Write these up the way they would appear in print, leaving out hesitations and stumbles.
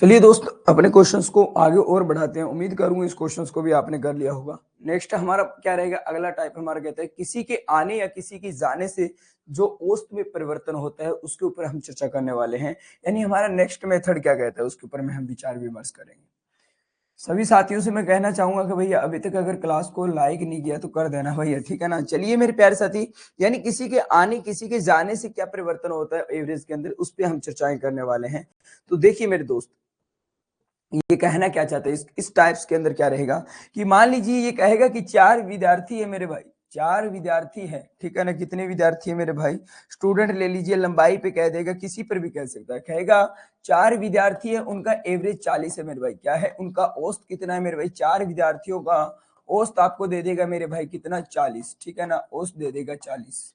चलिए दोस्त अपने क्वेश्चंस को आगे और बढ़ाते हैं। उम्मीद करूंगा इस क्वेश्चंस को भी आपने कर लिया होगा। नेक्स्ट हमारा क्या रहेगा, अगला टाइप हमारा कहता है किसी के आने या किसी के जाने से जो औसत में परिवर्तन होता है उसके ऊपर हम चर्चा करने वाले हैं। यानी हमारा नेक्स्ट मेथड क्या कहता है उसके ऊपर में हम विचार विमर्श करेंगे। सभी साथियों से मैं कहना चाहूंगा कि भैया अभी तक अगर क्लास को लाइक नहीं किया तो कर देना भैया, ठीक है ना। चलिए मेरे प्यारे साथी, यानी किसी के आने किसी के जाने से क्या परिवर्तन होता है एवरेज के अंदर, उस पर हम चर्चाएं करने वाले हैं। तो देखिए मेरे दोस्त, ये कहना क्या चाहते हैं इस टाइप्स के अंदर क्या रहेगा कि मान लीजिए ये कहेगा कि 4 विद्यार्थी है मेरे भाई, 4 विद्यार्थी है, ठीक है ना। कितने विद्यार्थी है मेरे भाई, स्टूडेंट ले लीजिए, लंबाई पे कह देगा, किसी पर भी कह सकता है। कहेगा 4 विद्यार्थी है, उनका एवरेज 40 है मेरे भाई। क्या है उनका औसत कितना है मेरे भाई, 4 विद्यार्थियों का औसत आपको दे देगा मेरे भाई कितना, 40, ठीक है ना। औसत दे देगा 40।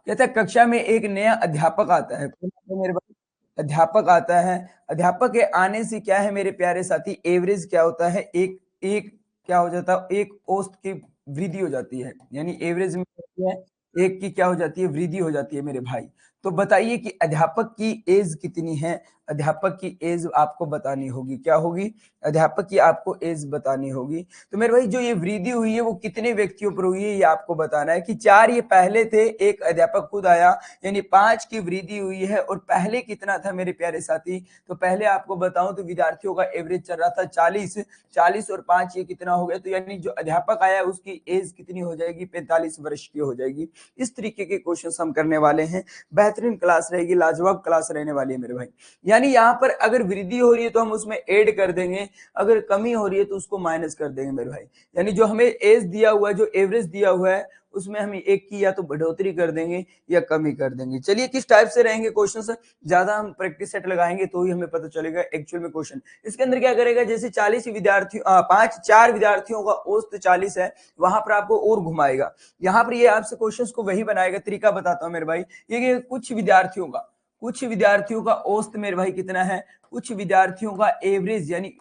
कहता है कक्षा में एक नया अध्यापक आता है, कौन आता है मेरे भाई, अध्यापक आता है। अध्यापक के आने से क्या है मेरे प्यारे साथी, एवरेज क्या होता है, एक एक क्या हो जाता है, एक औसत की वृद्धि हो जाती है। यानी एवरेज में होती है, एक की क्या हो जाती है, वृद्धि हो जाती है मेरे भाई। तो बताइए कि अध्यापक की एज कितनी है। अध्यापक की एज आपको बतानी होगी, क्या होगी, अध्यापक की आपको एज बतानी होगी। तो मेरे भाई जो ये वृद्धि हुई है वो कितने व्यक्तियों पर हुई है ये आपको बताना है। कि 4 ये पहले थे, एक अध्यापक खुद आया, यानी 5 की वृद्धि हुई है। और पहले कितना था मेरे प्यारे साथी, तो पहले आपको बताऊं तो विद्यार्थियों का एवरेज चल रहा था 40। 40 और 5 ये कितना हो गया, तो यानी जो अध्यापक आया उसकी एज कितनी हो जाएगी, 45 वर्ष की हो जाएगी। इस तरीके के क्वेश्चन हम करने वाले हैं। बेहतरीन क्लास रहेगी, लाजवाब क्लास रहने वाली है मेरे भाई। यानी यहाँ पर अगर वृद्धि हो रही है तो हम उसमें ऐड कर देंगे, अगर कमी हो रही है तो उसको माइनस कर देंगे मेरे भाई। यानी जो हमें एज दिया हुआ है, जो एवरेज दिया हुआ है, उसमें हम एक की या तो बढ़ोतरी कर देंगे या कमी कर देंगे। चलिए किस टाइप से रहेंगे क्वेश्चन, ज्यादा हम प्रैक्टिस सेट लगाएंगे तो ही हमें पता चलेगा एक्चुअल में क्वेश्चन। इसके अंदर क्या करेगा, जैसे 40 विद्यार्थियों 4 विद्यार्थियों का औसत 40 है, वहां पर आपको और घुमाएगा। यहाँ पर ये आपसे क्वेश्चन को वही बनाएगा, तरीका बताता हूँ मेरे भाई। ये कुछ विद्यार्थियों का औसत मेरे भाई कितना है, कुछ विद्यार्थियों का एवरेज, यानी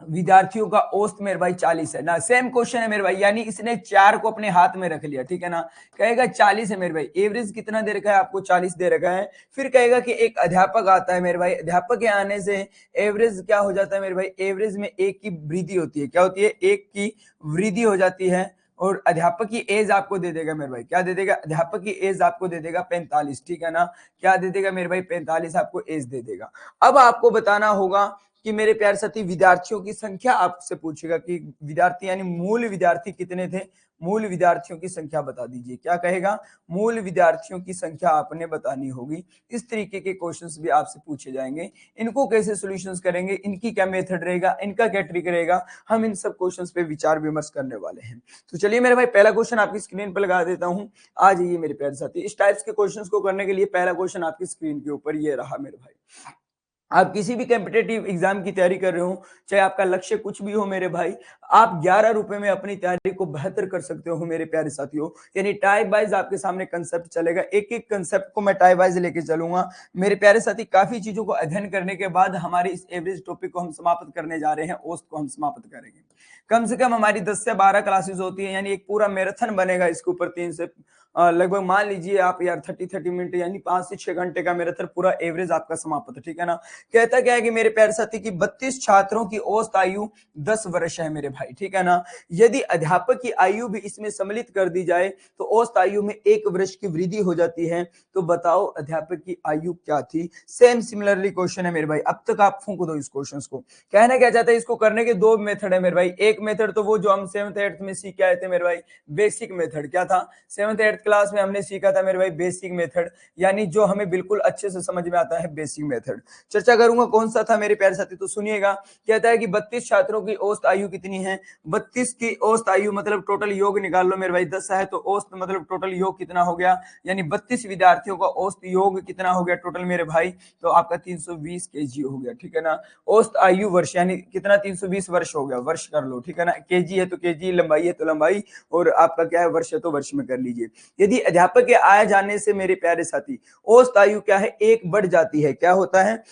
विद्यार्थियों का औसत मेरे भाई 40 है ना। सेम क्वेश्चन है मेरे भाई, यानी इसने 4 को अपने हाथ में रख लिया, ठीक है ना। कहेगा 40 है मेरे भाई, एवरेज कितना दे रखा है आपको, 40 दे रखा है। फिर कहेगा कि एक अध्यापक आता है मेरे भाई, अध्यापक के आने से एवरेज क्या हो जाता है मेरे भाई, एवरेज में एक की वृद्धि होती है, क्या होती है, एक की वृद्धि हो जाती है। और अध्यापक की एज आपको दे देगा मेरे भाई, क्या दे देगा, अध्यापक की एज आपको दे देगा 45, ठीक है ना। क्या दे देगा मेरे भाई, 45 आपको एज दे देगा। अब आपको बताना होगा कि मेरे प्यारे साथी विद्यार्थियों की संख्या आपसे पूछेगा कि विद्यार्थी यानी मूल विद्यार्थी कितने थे, मूल विद्यार्थियों की संख्या बता दीजिए। क्या कहेगा, मूल विद्यार्थियों की संख्या आपने बतानी होगी। इस तरीके के क्वेश्चंस भी आपसे पूछे जाएंगे। इनको कैसे सॉल्यूशंस करेंगे, इनकी क्या मेथड रहेगा, इनका क्या ट्रिक रहेगा, हम इन सब क्वेश्चंस पे विचार विमर्श करने वाले हैं। तो चलिए मेरे भाई पहला क्वेश्चन आपकी स्क्रीन पर लगा देता हूं। आ जाइए मेरे प्यारे साथी, इस टाइप्स के क्वेश्चंस को करने के लिए पहला क्वेश्चन आपकी स्क्रीन के ऊपर ये रहा मेरे भाई। आप किसी भी कॉम्पिटेटिव एग्जाम की तैयारी कर रहे हो, चाहे आपका लक्ष्य कुछ भी हो मेरे भाई, आप 11 रुपए में अपनी तैयारी को बेहतर कर सकते हो मेरे प्यारे साथियों। यानी टाइप वाइज आपके सामने कंसेप्ट चलेगा, एक एक कंसेप्ट को मैं टाइप वाइज लेके चलूंगा मेरे प्यारे साथी। काफी चीजों को अध्ययन करने के बाद हमारे इस एवरेज टॉपिक को हम समाप्त करने जा रहे हैं, औसत को हम समाप्त करेंगे। कम से कम हमारी 10 से 12 क्लासेस होती है, यानी एक पूरा मैराथन बनेगा इसके ऊपर। 3 से लगभग मान लीजिए आप यार 30 मिनट, यानी 5 से 6 घंटे का मैराथन पूरा एवरेज आपका समाप्त, ठीक है ना। कहता क्या है कि मेरे प्यारे साथी की 32 छात्रों की औसत आयु 10 वर्ष है मेरे भाई, ठीक है ना। यदि अध्यापक की आयु भी इसमें सम्मिलित कर दी जाए तो औसत आयु में 1 वर्ष की वृद्धि हो जाती है। तो बताओ अध्यापक की आयु क्या थी। सेम सिमिलरली क्वेश्चन है मेरे भाई, अब तक आप फूंक दो इस क्वेश्चन को। कहना क्या चाहता है, इसको करने के 2 मेथड है मेरे भाई। एक मेथड तो वो जो हम 7th 8th में सीख के आए थे मेरे भाई, बेसिक मेथड। क्या था, 7th 8th क्लास में हमने सीखा था मेरे भाई बेसिक मेथड, यानी जो हमें बिल्कुल अच्छे से समझ में आता है बेसिक मेथड। चर्चा करूंगा कौन सा था मेरे प्यारे साथी, तो सुनिएगा। कहता है कि 32 छात्रों की औसत आयु कितनी है, 32 की औसत आयु मतलब टोटल योग निकाल लो मेरे भाई, 10 है तो औसत मतलब टोटल योग कितना हो गया, यानी 32 विद्यार्थियों का औसत योग कितना हो गया टोटल मेरे भाई, तो आपका 320 केजी हो गया, ठीक है ना। औसत आयु वर्ष यानी कितना, 320 वर्ष हो गया, वर्ष कर लो, ठीक है ना। केजी है तो केजी, लंबाई है तो लंबाई, और आपका क्या है, वर्ष है तो वर्ष में कर लीजिए। यदि अध्यापक के आए जाने से मेरे प्यारे साथी औसत आयु क्या है, 1 बढ़ जाती है, क्या होता है,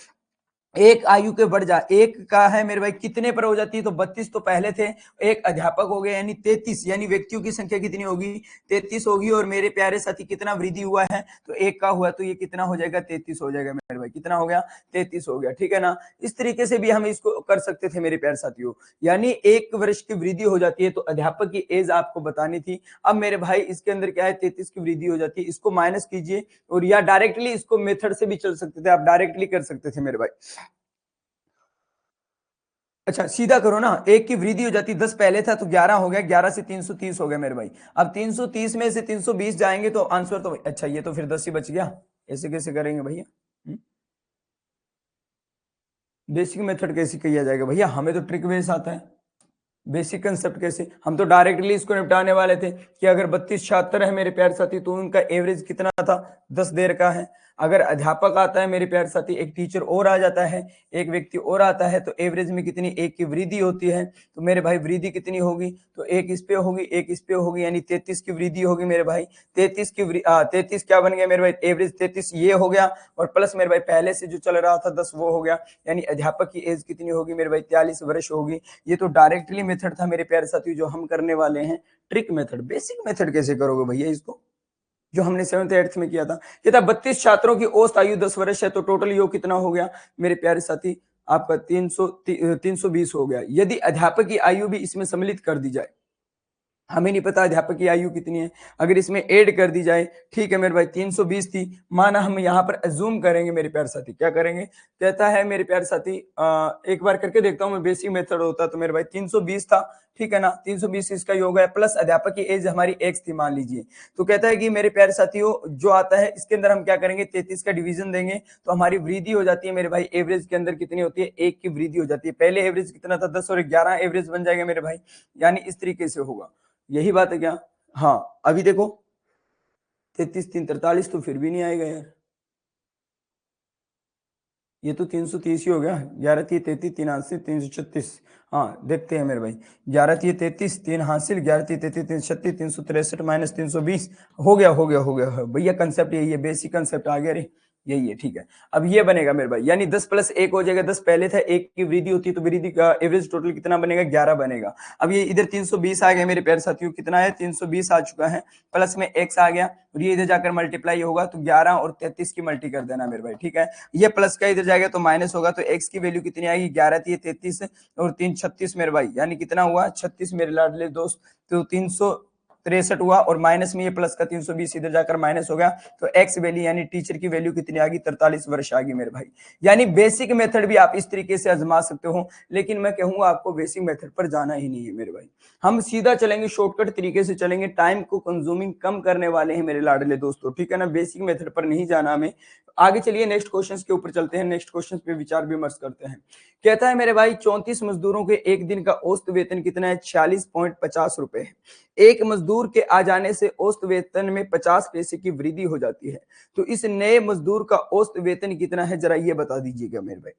एक आयु के बढ़ जा, एक का है मेरे भाई कितने पर हो जाती है, तो 32 तो पहले थे, एक अध्यापक हो गए यानी 33, यानी व्यक्तियों की संख्या कितनी होगी, 33 होगी। और मेरे प्यारे साथी कितना वृद्धि हुआ है, तो एक का हुआ, तो ये कितना हो जाएगा, 33 हो जाएगा मेरे भाई। कितना हो गया, 33 हो गया, ठीक है ना। इस तरीके से भी हम इसको कर सकते थे मेरे प्यारे साथियों, यानी 1 वर्ष की वृद्धि हो जाती है, तो अध्यापक की एज आपको बतानी थी। अब मेरे भाई इसके अंदर क्या है, 33 की वृद्धि हो जाती है, इसको माइनस कीजिए, और या डायरेक्टली इसको मेथड से भी चल सकते थे, आप डायरेक्टली कर सकते थे मेरे भाई। अच्छा सीधा करो ना, एक की वृद्धि हो जाती, 10 पहले था तो 11 हो गया, 11 से 330 हो गया मेरे भाई। अब 330 में से 320 जाएंगे तो आंसर तो, अच्छा ये तो फिर 10 ही बच गया, ऐसे कैसे करेंगे भैया। बेसिक मेथड कैसे किया जाएगा भैया, हमें तो ट्रिक बेस आता है। बेसिक कंसेप्ट कैसे, हम तो डायरेक्टली इसको निपटाने वाले थे कि अगर 32 छात्र है मेरे प्यारे साथी, तो उनका एवरेज कितना था, 10 देर का है। अगर अध्यापक आता है मेरे प्यारे साथी, एक टीचर और आ जाता है, एक व्यक्ति और आता है, तो एवरेज में कितनी, एक की वृद्धि होती है। तो मेरे भाई वृद्धि कितनी होगी, तो एक इस पे होगी, एक इस पे होगी, यानी 33 की वृद्धि होगी मेरे भाई। 33 क्या बन गया मेरे भाई, एवरेज 33 ये हो गया, और प्लस मेरे भाई पहले से जो चल रहा था 10 वो हो गया, यानी अध्यापक की एज कितनी होगी मेरे भाई, 43 वर्ष होगी। ये तो डायरेक्टली मेथड था मेरे प्यारे साथियों, जो हम करने वाले हैं ट्रिक मेथड। बेसिक मेथड कैसे करोगे भैया इसको, जो हमने 7th 8th में किया था। ये था 32 छात्रों की औसत आयु 10 वर्ष है, तो टोटल योग कितना हो गया मेरे प्यारे साथी, आपका 320 हो गया। यदि अध्यापक की आयु भी इसमें सम्मिलित कर दी जाए, हमें नहीं पता अध्यापक की आयु कितनी है, अगर इसमें ऐड कर दी जाए, ठीक है मेरे भाई 320 थी, माना हम यहाँ पर अज्यूम करेंगे मेरे प्यारे साथी, क्या करेंगे, कहता है मेरे प्यारे साथी, एक बार करके देखता हूँ मैं, बेसिक मेथड होता तो मेरे भाई 320 था, ठीक है ना, 320 इसका योग है, प्लस अध्यापक की एज हमारी एक्स थी मान लीजिए। तो कहता है कि मेरे प्यारे साथियों जो आता है इसके अंदर हम क्या करेंगे, 33 का डिवीजन देंगे, तो हमारी वृद्धि हो जाती है मेरे भाई, एवरेज के अंदर कितनी होती है, एक की वृद्धि हो जाती है। पहले एवरेज कितना था, 10 और 11 एवरेज बन जाएगा मेरे भाई, यानी इस तरीके से होगा। यही बात है क्या, हाँ अभी देखो 33 3 43 तो फिर भी नहीं आएगा यार, ये तो 330 ही हो गया, 11 3 33 3 80 336। हाँ देखते हैं मेरे भाई, 11 3 33 3 हासिल, 11 3 33 336 337 माइनस 320, हो गया भैया। कंसेप्ट यही है, बेसिक कंसेप्ट आ गया रे, यही है, ठीक है। अब ये बनेगा मेरे भाई, यानी 10 + 1 हो जाएगा, 10 पहले था, एक की वृद्धि होती है, तो वृद्धि का एवरेज टोटल कितना बनेगा, 11 बनेगा। अब ये इधर 320 आ गया मेरे प्यारे साथियों, कितना है 320 आ चुका है, प्लस में x आ गया, और ये इधर जाकर मल्टीप्लाई होगा, तो 11 और 33 की मल्टी कर देना मेरे भाई, ठीक है। ये प्लस का इधर जाएगा तो माइनस होगा, तो x की वैल्यू कितनी आएगी, 11 थी 33 और 3 36 मेरे भाई, यानी कितना हुआ 36 मेरे लाडले दोस्त, तो 363 हुआ, और माइनस में ये प्लस का 320 इधर जाकर माइनस हो गया, तो एक्स वैल्यू यानी टीचर की वैल्यू कितनी आ गई, 43 वर्ष आ गई मेरे भाई। यानी बेसिक मेथड भी आप इस तरीके से आजमा सकते हो, लेकिन मैं कहूंगा आपको बेसिक मेथड पर जाना ही नहीं है मेरे भाई, हम सीधा चलेंगे, शॉर्टकट तरीके से चलेंगे, टाइम को कंज्यूमिंग कम करने वाले हैं मेरे लाडले दोस्तों, ठीक है ना, बेसिक मेथड पर नहीं जाना हमें। आगे चलिए नेक्स्ट क्वेश्चन के ऊपर चलते हैं, नेक्स्ट क्वेश्चन पे विचार विमर्श करते हैं। कहता है मेरे भाई 34 मजदूरों के एक दिन का औसत वेतन कितना है, 46.50 रुपए है। एक मजदूर के आ जाने से औसत वेतन में 50 पैसे की वृद्धि हो जाती है, तो इस नए मजदूर का औसत वेतन कितना है, जरा ये बता दीजिएगा मेरे भाई।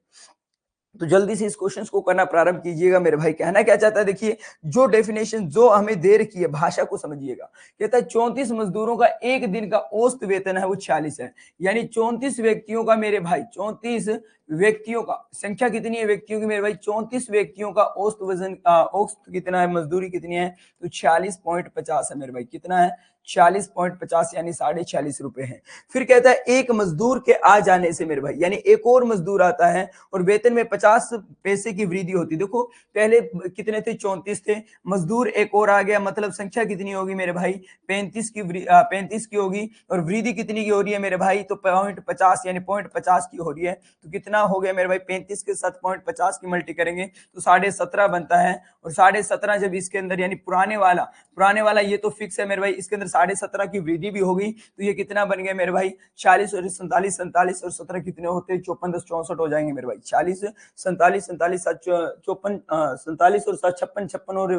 तो जल्दी से इस क्वेश्चन को करना प्रारंभ कीजिएगा मेरे भाई। कहना क्या चाहता है, देखिए जो डेफिनेशन जो हमें दे रखी है, भाषा को समझिएगा। कहता है 34 मजदूरों का एक दिन का औसत वेतन है वो 46 है, यानी 34 व्यक्तियों का मेरे भाई, 34 व्यक्तियों का संख्या कितनी है व्यक्तियों की मेरे भाई, 34 व्यक्तियों का औसत वजन, औसत कितना है, मजदूरी कितनी है, तो 46.50 है मेरे भाई, कितना है 46.50, यानी 46.5 रुपए है। फिर कहता है एक मजदूर के आ जाने से मेरे भाई, यानी एक और मजदूर आता है और वेतन में 50 पैसे की वृद्धि होती। देखो पहले कितने थे, 34 थे, मजदूर एक और आ गया, मतलब संख्या कितनी होगी मेरे भाई, 35 की होगी, और वृद्धि कितनी की हो रही है मेरे भाई, तो 0.50 यानी 0.50 की हो रही है, तो कितना हो गया मेरे भाई, 35 के साथ 0.50 की मल्टी करेंगे तो 17.5 बनता है, और 17.5 जब इसके अंदर, यानी पुराने वाला ये तो फिक्स है मेरे भाई, इसके अंदर 17.5 की वृद्धि भी होगी, तो ये कितना बन गया मेरे भाई, 40 और 47 और 17 कितने होते हैं, 54 10 64 हो जाएंगे मेरे भाई, 40 47 47 54 47 और 7 56 56 और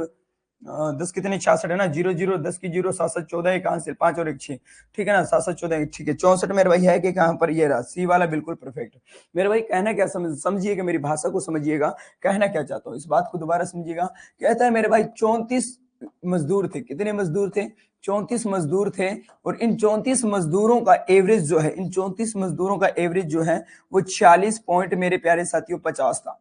10 कितने 66 है ना, 0 0 10 की 0 7 7 14 एक हासिल 5 और एक 6, ठीक है ना, 7 7 14 ठीक है, 64 मेरे भाई है कि कहां पर, ये रहा सी वाला बिल्कुल परफेक्ट। मेरे भाई कहना क्या, समझिएगा मेरी भाषा को समझिएगा, कहना क्या चाहता हूँ, इस बात को दोबारा समझिएगा। कहता है मेरे भाई 34 मजदूर थे। कितने मजदूर थे? 34 मजदूर थे। और इन 34 मजदूरों का एवरेज जो है, इन 34 मजदूरों का एवरेज जो है वो 40 पॉइंट मेरे प्यारे साथियों 50 था।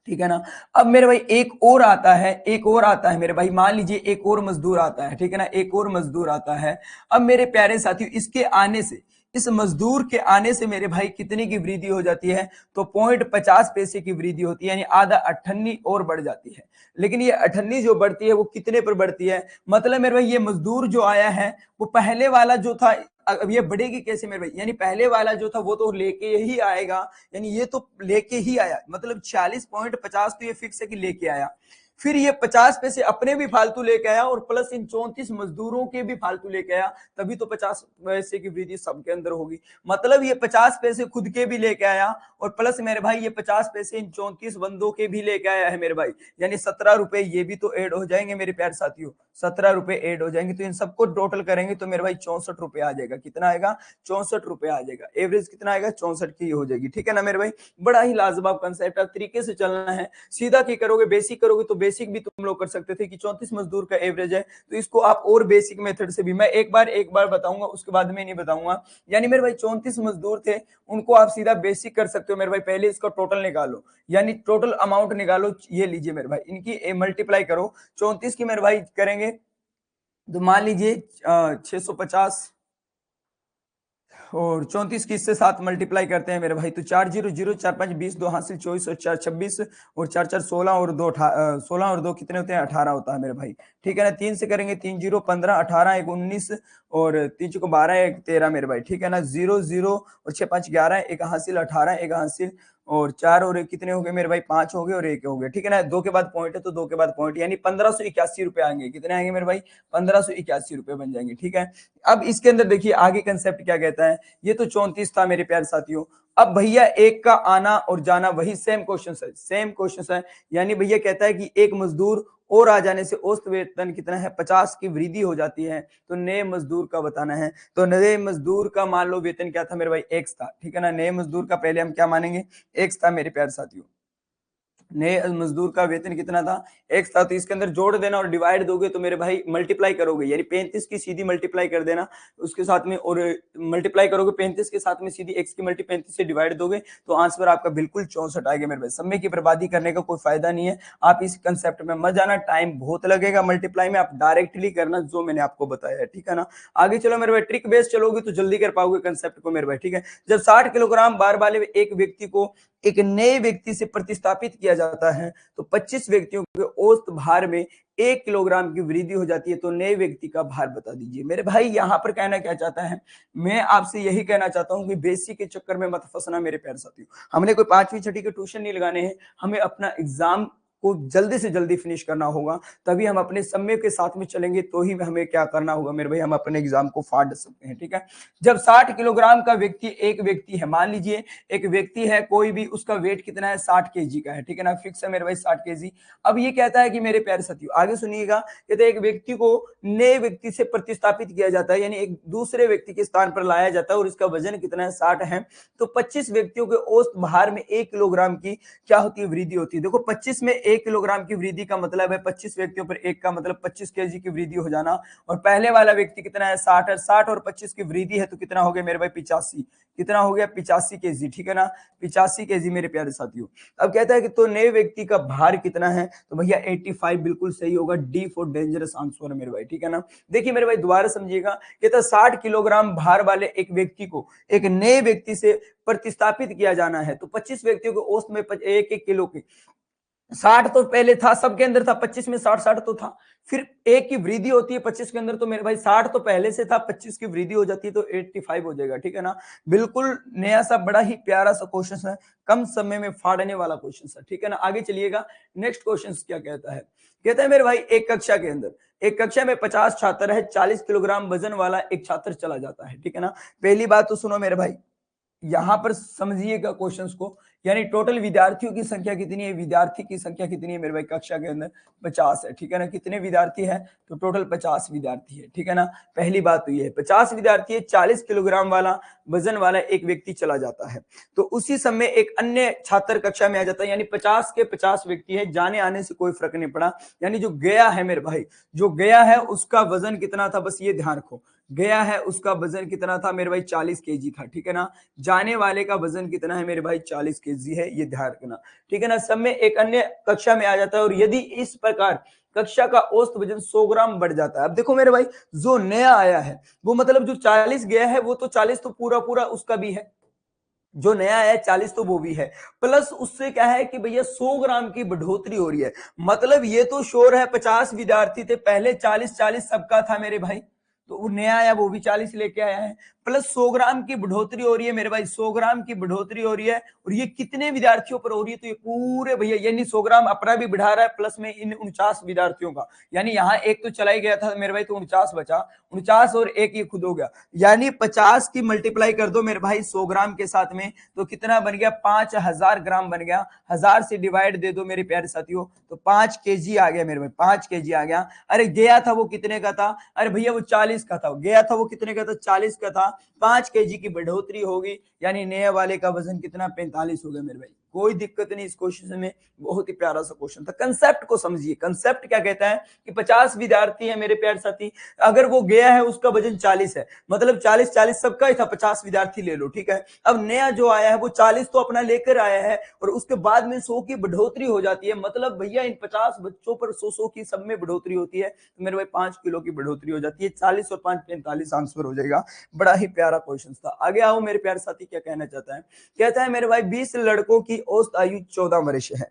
ठीक है ना। अब मेरे भाई एक और आता है, एक और आता है मेरे भाई, मान लीजिए एक और मजदूर आता है, ठीक है ना, एक और मजदूर आता है। अब मेरे प्यारे साथियों इसके आने से, इस मजदूर के आने से मेरे भाई कितने की वृद्धि हो जाती है? तो 0.50 की वृद्धि होती है, यानी आधा अठन्नी और बढ़ जाती है। लेकिन ये अठन्नी जो बढ़ती है वो कितने पर बढ़ती है? मतलब मेरे भाई ये मजदूर जो आया है वो पहले वाला जो था, अब ये बढ़ेगी कैसे मेरे भाई? यानी पहले वाला जो था वो तो लेके ही आएगा, यानी ये तो लेके ही आया, मतलब 40.50 तो ये फिक्स है कि लेके आया। फिर ये 50 पैसे अपने भी फालतू लेके आया और प्लस इन 34 मजदूरों के भी फालतू लेके आया, तभी तो 50 पैसे की वृद्धि सबके अंदर होगी। मतलब ये 50 पैसे खुद के भी लेके आया और प्लस मेरे भाई ये 50 पैसे इन 34 बंदों के भी लेके आया है मेरे भाई, यानी 17 रुपए ये भी तो ऐड हो जाएंगे मेरे प्यारे साथियों, 17 रुपए ऐड हो जाएंगे। तो इन सबको टोटल करेंगे तो मेरे भाई 64 रुपए आ जाएगा। कितना आएगा? 64 रुपए आ जाएगा। एवरेज कितना आएगा? 64 की हो जाएगी। ठीक है ना मेरे भाई, बड़ा ही लाजवाब कंसेप्ट है, तरीके से चलना है। सीधा की करोगे, बेसिक करोगे तो बेसिक भी तुम लोग कर सकते थे कि 34 मजदूर का एवरेज है, तो इसको आप और बेसिक मेथड से भी, मैं एक बार बताऊंगा, उसके बाद में नहीं बताऊंगा। यानी मेरे भाई 34 मजदूर थे, उनको आप सीधा बेसिक कर सकते हो मेरे भाई। पहले इसका टोटल निकालो, यानी टोटल अमाउंट निकालो। ये लीजिए मेरे भाई, इनकी मल्टीप्लाई करो, 34 की मेरे भाई करेंगे तो मान लीजिए 650 और 34 की इससे 7 मल्टीप्लाई करते हैं मेरे भाई, तो 4 0 0 4 5 20, 2 हासिल 24 और 4 26 और 4 4 16 और 2 16 और 2 कितने होते हैं? 18 होता है मेरे भाई। ठीक है ना। 3 से करेंगे 3 0 15 18 1 19 और 3 को 12 1 13 मेरे भाई। ठीक है ना। 0 0 और 6 5 11, एक हासिल 18, एक हासिल और 4 और एक कितने हो गए मेरे भाई? 5 हो गए और 1 हो गए। ठीक है ना। 2 के बाद पॉइंट है तो 2 के बाद पॉइंट, यानी 1581 रुपए आएंगे। कितने आएंगे मेरे भाई? 1581 रुपए बन जाएंगे। ठीक है। अब इसके अंदर देखिए आगे कंसेप्ट क्या कहता है। ये तो 34 था मेरे प्यारे साथियों। अब भैया एक का आना और जाना वही सेम क्वेश्चन है, सेम क्वेश्चन है। यानी भैया कहता है कि एक मजदूर और आ जाने से औसत वेतन कितना है? 50 की वृद्धि हो जाती है। तो नए मजदूर का बताना है। तो नए मजदूर का मान लो वेतन क्या था मेरे भाई? एक्स था। ठीक है ना। नए मजदूर का पहले हम क्या मानेंगे? एक्स था मेरे प्यारे साथियों। नए मजदूर का वेतन कितना था? एक्स था। तो इसके अंदर जोड़ देना और डिवाइड दोगे तो मेरे भाई मल्टीप्लाई करोगे, यानी 35 की सीधी मल्टीप्लाई कर देना उसके साथ में, और मल्टीप्लाई करोगे 35 के साथ में, सीधी एक्स की मल्टी 35 से डिवाइड दोगे तो आंसर आपका बिल्कुल 64 आएगा मेरे भाई। समय की बर्बादी करने का कोई फायदा नहीं है, आप इस कंसेप्ट में मत जाना, टाइम बहुत लगेगा मल्टीप्लाई में, आप डायरेक्टली करना जो मैंने आपको बताया है। ठीक है ना। आगे चलो मेरे भाई, ट्रिक बेस्ड चलोगे तो जल्दी कर पाओगे कंसेप्ट को मेरे भाई। ठीक है। जब 60 किलोग्राम भार वाले एक व्यक्ति को एक नए व्यक्ति से प्रतिस्थापित किया जाता है तो 25 व्यक्तियों के औसत भार में 1 किलोग्राम की वृद्धि हो जाती है। तो नए व्यक्ति का भार बता दीजिए मेरे भाई। यहां पर कहना क्या चाहता है? मैं आपसे यही कहना चाहता हूं कि बेसिक के चक्कर में मत फंसना मेरे प्यारे साथियों। हमने कोई 5वीं 6वीं के ट्यूशन नहीं लगाने हैं, हमें अपना एग्जाम को जल्दी से जल्दी फिनिश करना होगा, तभी हम अपने समय के साथ में चलेंगे तो ही हमें क्या करना होगा मेरे भाई, हम अपने एग्जाम को फाड़ सकते हैं। ठीक है। जब 60 किलोग्राम का व्यक्ति, एक व्यक्ति है, मान लीजिए एक व्यक्ति है कोई भी, उसका वेट कितना है? 60 केजी का है। ठीक है ना। फिक्स है मेरे भाई 60 केजी। अब ये कहता है कि मेरे प्यारे साथियों आगे सुनिएगा, कहते हैं एक व्यक्ति को नए व्यक्ति से प्रतिस्थापित किया जाता है, यानी एक दूसरे व्यक्ति के स्थान पर लाया जाता है और इसका वजन कितना है? 60 है। तो 25 व्यक्तियों के औसत भार में 1 किलोग्राम की क्या होती है? वृद्धि होती है। देखो 25 में 1 किलोग्राम की वृद्धि का मतलब है 25 व्यक्तियों पर 1 का मतलब 25 केजी की वृद्धि हो जाना। और पहले वाला व्यक्ति कितना है? 60 है। 60 और 25 की वृद्धि है तो कितना हो गया मेरे भाई? 85। कितना हो गया? 85 केजी। ठीक है ना। 85 केजी मेरे प्यारे साथियों। अब कहता है कि तो नए व्यक्ति का भार कितना है? तो भैया 85 बिल्कुल सही होगा, डी फॉर डेंजरस आंसर है मेरे भाई। ठीक है ना। देखिए मेरे भाई दोबारा समझिएगा, कहता है 60 किलोग्राम भार वाले एक व्यक्ति को एक नए व्यक्ति से प्रतिस्थापित किया जाना है तो 25 व्यक्तियों को औसत में 1-1 किलो के, 60 तो पहले था सबके अंदर था, 25 में 60 तो था, फिर एक की वृद्धि होती है 25 के अंदर, तो मेरे भाई 60 तो पहले से था, 25 की वृद्धि हो जाती है तो 85 हो जाएगा। ठीक है ना। बिल्कुल नया सा बड़ा ही प्यारा सा क्वेश्चन है, कम समय में फाड़ने वाला क्वेश्चन है। ठीक है ना। आगे चलिएगा, नेक्स्ट क्वेश्चन क्या कहता है? कहता है मेरे भाई एक कक्षा के अंदर, एक कक्षा में 50 छात्र है, 40 किलोग्राम वजन वाला एक छात्र चला जाता है। ठीक है ना। पहली बात तो सुनो मेरे भाई, यहां पर समझिएगा क्वेश्चंस को, यानी टोटल विद्यार्थियों की संख्या कितनी है, विद्यार्थी की संख्या कितनी है मेरे भाई कक्षा के अंदर, 50 है, ठीक है ना। कितने विद्यार्थी है, तो टोटल 50 विद्यार्थी है, ठीक है ना। पहली बात तो ये है 50 विद्यार्थी है, 40 किलोग्राम वाला वजन वाला एक व्यक्ति चला जाता है, तो उसी समय एक अन्य छात्र कक्षा में आ जाता है, यानी 50 के 50 व्यक्ति है, जाने आने से कोई फर्क नहीं पड़ा। यानी जो गया है मेरे भाई, जो गया है उसका वजन कितना था, बस ये ध्यान रखो, गया है उसका वजन कितना था मेरे भाई, 40 केजी था, ठीक है ना। जाने वाले का वजन कितना है मेरे भाई, 40 केजी है, ये ध्यान रखना, ठीक है ना। सब में एक अन्य कक्षा में आ जाता है, और यदि इस प्रकार कक्षा का औसत वजन 100 ग्राम बढ़ जाता है। अब देखो मेरे भाई, जो नया आया है वो मतलब जो 40 गया है वो तो 40 तो पूरा पूरा उसका भी है, जो नया है 40 तो वो भी है, प्लस उससे क्या है कि भैया 100 ग्राम की बढ़ोतरी हो रही है। मतलब ये तो श्योर है 50 विद्यार्थी थे पहले, 40-40 सबका था मेरे भाई, तो वो नया आया वो भी 40 लेके आया है, प्लस 100 ग्राम की बढ़ोतरी हो रही है मेरे भाई, 100 ग्राम की बढ़ोतरी हो रही है, और ये कितने विद्यार्थियों पर हो रही है, तो ये पूरे भैया, यानी 100 ग्राम अपना भी बढ़ा रहा है, प्लस में इन 49 विद्यार्थियों का, यानी यहाँ एक तो चला ही गया था मेरे भाई, तो 49 बचा, 49 और एक ये खुद हो गया, यानी 50 की मल्टीप्लाई कर दो मेरे भाई 100 ग्राम के साथ में, तो कितना बन गया, 5000 ग्राम बन गया, 1000 से डिवाइड दे दो मेरे प्यारे साथियों, तो 5 केजी आ गया मेरे भाई, 5 केजी आ गया। अरे गया था वो कितने का था, अरे भैया वो 40 का था, गया था वो कितने का था, 40 का था, 5 केजी की बढ़ोतरी होगी, यानी नए वाले का वजन कितना, 45 हो गया मेरे भाई। कोई दिक्कत नहीं इस क्वेश्चन में, बहुत ही प्यारा सा क्वेश्चन था। कंसेप्ट को समझिए, कंसेप्ट क्या कहता है कि 50 विद्यार्थी है मेरे प्यारे साथी, अगर वो गया है उसका वजन 40 है, मतलब 40-40 सबका ही था, 50 विद्यार्थी ले लो, ठीक है। अब नया जो आया है वो 40 तो अपना लेकर आया है, और उसके बाद में 100 की बढ़ोतरी हो जाती है, मतलब भैया इन 50 बच्चों पर 100 की सब में बढ़ोतरी होती है, तो मेरे भाई 5 किलो की बढ़ोतरी हो जाती है, 40 और 5 45 आंसर हो जाएगा। बड़ा ही प्यारा क्वेश्चन था। आगे आओ मेरे प्यारे साथी, क्या कहना चाहता है, कहता है मेरे भाई 20 लड़कों की औसत आयु 14 वर्ष है,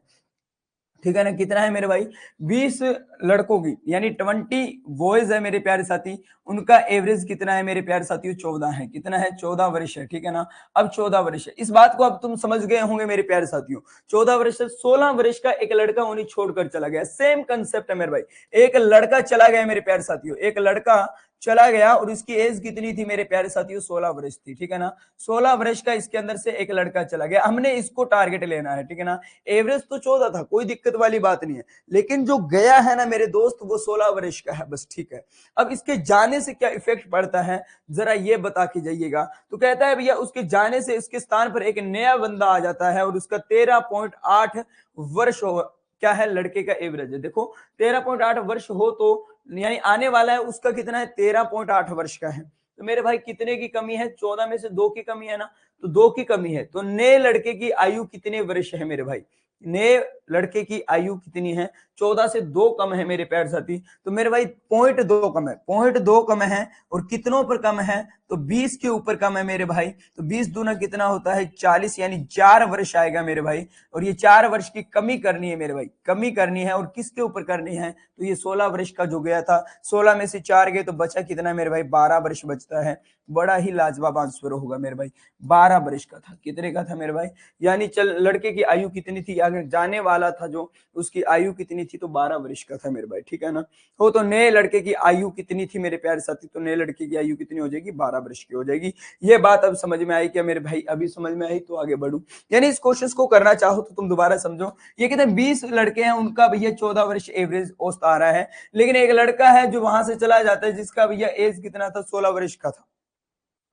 ठीक है ना। कितना है मेरे भाई, 20 लड़कों की, यानी 20 बॉयज है मेरे प्यारे साथी, उनका एवरेज कितना है मेरे प्यारे साथियों, 14 है, कितना है, 14 वर्ष है, ठीक है ना। अब 14 वर्ष है, इस बात को अब तुम समझ गए होंगे मेरे प्यारे साथियों। 14 वर्ष से 16 वर्ष का एक लड़का उन्हें छोड़कर चला गया, सेम कंसेप्ट है मेरे भाई, एक लड़का चला गया मेरे प्यारे साथियों, एक लड़का चला गया, और उसकी एज कितनी थी मेरे प्यारे साथियों, 16 वर्ष थी, ठीक है ना। 16 वर्ष का इसके अंदर से एक लड़का चला गया, हमने इसको टारगेट लेना है, ठीक है ना। एवरेज तो 14 था, कोई दिक्कत वाली बात नहीं है, लेकिन जो गया है ना मेरे दोस्त वो 16 वर्ष का है, बस, ठीक है। अब इसके जाने से क्या इफेक्ट पड़ता है, जरा ये बता के जाइएगा। तो कहता है भैया उसके जाने से इसके स्थान पर एक नया बंदा आ जाता है, और उसका 13.8 वर्ष हो, क्या है, लड़के का एवरेज है, देखो 13.8 वर्ष हो, तो यानी आने वाला है उसका कितना है, 13.8 वर्ष का है, तो मेरे भाई कितने की कमी है, 14 में से 2 की कमी है ना, तो 2 की कमी है, तो नए लड़के की आयु कितने वर्ष है मेरे भाई, नए लड़के की आयु कितनी है, 14 से 2 कम है मेरे प्यारे साथी, तो मेरे भाई 0.2 कम है, 0.2 कम है, और कितनों पर कम है, तो 20 के ऊपर कम है मेरे भाई, तो 20 दूना कितना होता है, 40, यानी 4 वर्ष आएगा मेरे भाई, और ये 4 वर्ष की कमी करनी है मेरे भाई, कमी करनी है, और किसके ऊपर करनी है, तो ये 16 वर्ष का जो गया था, 16 में से 4 गए तो बचा कितना मेरे भाई, 12 वर्ष बचता है। बड़ा ही लाजवाब आंसर होगा मेरे भाई, 12 वर्ष का था, कितने का था मेरे भाई, यानी चल लड़के की आयु कितनी थी, अगर जाने वाला था जो उसकी आयु कितनी थी, तो 12 वर्ष का था मेरे भाई, ठीक है ना। हो तो नए लड़के की आयु कितनी थी मेरे प्यारे साथी, तो नए लड़के की आयु कितनी हो जाएगी, 12 वर्ष की हो जाएगी। ये बात अब समझ में आई क्या मेरे भाई, अभी समझ में आई, तो आगे बढ़ू, यानी इस क्वेश्चन को करना चाहो तो तुम दोबारा समझो। ये कहते हैं 20 लड़के हैं, उनका भैया 14 वर्ष एवरेज औसत आ रहा है, लेकिन एक लड़का है जो वहां से चला जाता है, जिसका भैया एज कितना था, 16 वर्ष का था,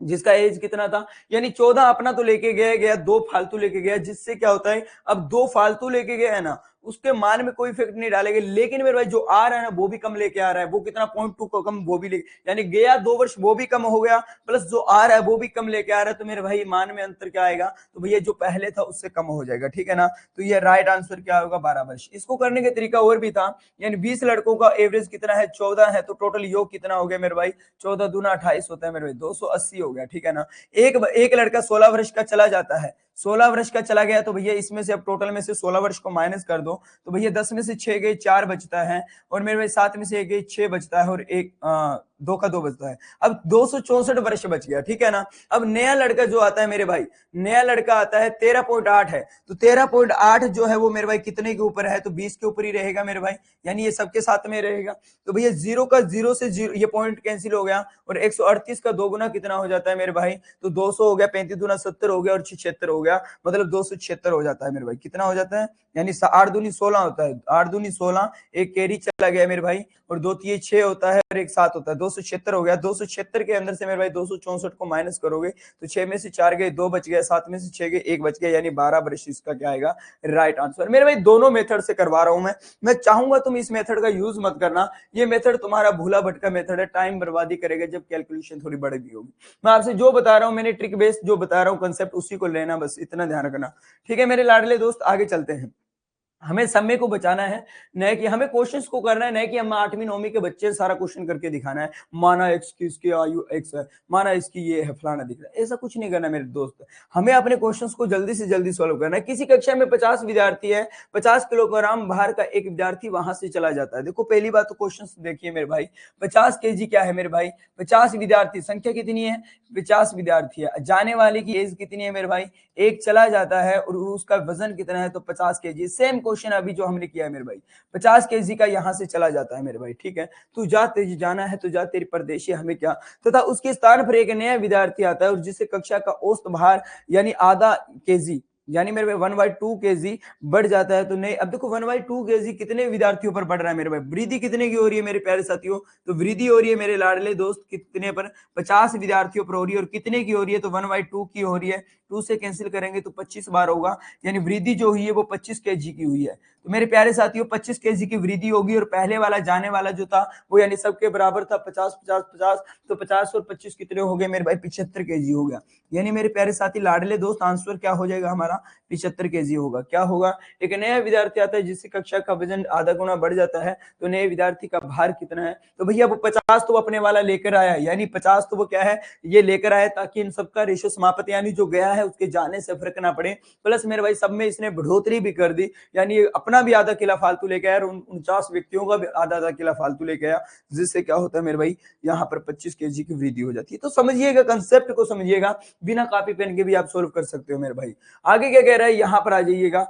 जिसका एज कितना था, यानी 14 अपना तो लेके गया, 2 फालतू लेके गया, जिससे क्या होता है, अब 2 फालतू लेके गया है ना, उसके मान में कोई इफेक्ट नहीं डालेंगे, लेकिन मेरे भाई जो आ रहा है ना वो भी कम लेके आ रहा है, वो कितना 0.2 को कम, वो भी लेके, यानी गया 2 वर्ष वो भी कम हो गया, प्लस जो आ रहा है वो भी कम लेके आ रहा है, तो मेरे भाई मान में अंतर क्या आएगा, तो भैया जो पहले था उससे कम हो जाएगा, ठीक है ना। तो ये राइट आंसर क्या होगा, 12 वर्ष। इसको करने का तरीका और भी था, यानी 20 लड़कों का एवरेज कितना है, 14 है, तो टोटल योग कितना हो गया मेरे भाई, 14 दूना 28 होता है मेरे भाई, 280 हो गया, ठीक है ना। एक लड़का 16 वर्ष का चला जाता है, 16 वर्ष का चला गया, तो भैया इसमें से अब टोटल में से 16 वर्ष को माइनस कर दो, तो भैया 10 में से 6 गए, 4 बचता है, और मेरे भाई 7 में से 1 गई, 6 बचता है, और एक 2 का 2 बचता है। अब 264 वर्ष बच गया, ठीक है ना। अब नया लड़का जो आता है मेरे भाई, नया लड़का आता है 13.8 है, तो 13.8 जो है वो मेरे भाई कितने के ऊपर है, तो 20 के ऊपर ही रहेगा मेरे भाई, यानी ये सबके साथ में रहेगा। तो भैया 0 का 0 से 0 ये पॉइंट कैंसिल हो गया, और 138 का 2 गुना कितना हो जाता है मेरे भाई, तो 200 हो गया, 35 दूना 70 हो गया, और 76 हो गया, मतलब 276 हो जाता है मेरे भाई। कितना हो जाता है, यानी 8 दूनी 16 होता है, 8 दूनी 16, एक कैरी चला गया मेरे भाई, और 2 3 6 होता है, और एक 7 होता है, 276 हो गया। 276 के अंदर से मेरे भाई 264 को माइनस करोगे तो 6 में से 4 गए, 2 बच गया, 7 में से 6 गए, 1 बच गया, यानी 12 वर्ष इसका क्या आएगा, राइट आंसर। मेरे भाई दोनों मेथड से करवा रहा हूं मैं चाहूंगा तुम इस मेथड का यूज मत करना, ये मेथड तुम्हारा भूला भटका मेथड है, टाइम बर्बादी करेगा जब कैलकुलेशन थोड़ी बड़ी होगी। मैं आपसे जो बता रहा हूं, मैंने ट्रिक बेस्ड जो बता रहा हूं कंसेप्ट, उसी को लेना, बस इतना ध्यान रखना, ठीक है मेरे लाडले दोस्त। आगे चलते हैं। हमें समय को बचाना है, न कि हमें क्वेश्चंस को करना है, न कि हम 8वीं 9वीं के बच्चे सारा क्वेश्चन करके दिखाना है, माना एक्स की इसकी आयु एक्स है, माना इसकी ये है, फलाना दिख रहा है, ऐसा कुछ नहीं करना मेरे दोस्त। हमें अपने क्वेश्चंस को जल्दी से जल्दी सॉल्व करना है। किसी कक्षा में 50 विद्यार्थी है, 50 किलोग्राम भार का एक विद्यार्थी वहां से चला जाता है। देखो पहली बात तो क्वेश्चन देखिए मेरे भाई, 50 केजी क्या है मेरे भाई, 50 विद्यार्थी, संख्या कितनी है, 50 विद्यार्थी है, जाने वाले की एज कितनी है मेरे भाई, एक चला जाता है, और उसका वजन कितना है, तो 50 केजी। सेम क्वेश्चन अभी जो हमने किया है मेरे भाई, 50 केजी का यहां से चला जाता है मेरे भाई, ठीक है। तू जा, तेजी जाना है तो जा, तेरी परदेशी हमें क्या। तथा उसके स्थान पर एक नया विद्यार्थी आता है, और जिसे कक्षा का औसत भार यानी आधा केजी, यानी मेरे भाई 1/2 केजी बढ़ जाता है, तो नहीं। अब देखो 1/2 केजी कितने विद्यार्थियों पर बढ़ रहा है मेरे भाई, वृद्धि कितने की हो रही है मेरे प्यारे साथियों, तो वृद्धि हो रही है मेरे लाडले दोस्त कितने पर, 50 विद्यार्थियों पर हो रही है, और कितने की हो रही है, तो 1/2 की हो रही है। 2 से कैंसिल करेंगे तो 25 बार होगा, यानी वृद्धि जो हुई है वो 25 केजी की हुई है। तो मेरे प्यारे साथियों 25 केजी की वृद्धि होगी, और पहले वाला जाने वाला जो था वो यानी सबके बराबर था, 50 50 50, तो 50 और 25 कितने हो गए मेरे भाई, 75 केजी हो गया। यानी मेरे प्यारे साथी लाडले दोस्त आंसर क्या हो जाएगा हमारा, 75 केजी होगा। क्या होगा, एक नया विद्यार्थी आता है जिससे कक्षा का वजन आधा गुना बढ़ जाता है, तो नए विद्यार्थी का भार कितना है, तो भैया वो 50 तो अपने वाला लेकर आया, यानी 50 तो वो क्या है, ये लेकर आया, ताकि इन सबका रेशो समाप्त, यानी जो गया है उसके जाने से फर्क ना पड़े। प्लस मेरे भाई सब में इसने बढ़ोतरी भी कर दी, यानी अपना भी आधा किला फालतू लेके आया, और 49 व्यक्तियों का भी आधा आधा किला फालतू लेके आया, जिससे क्या होता है मेरे भाई, यहाँ पर 25 केजी की वृद्धि हो जाती है। तो समझिएगा, कंसेप्ट को समझिएगा, बिना कॉपी पेन के भी आप सोल्व कर सकते हो मेरे भाई। आगे क्या कह रहा है, यहां पर आ जाइएगा।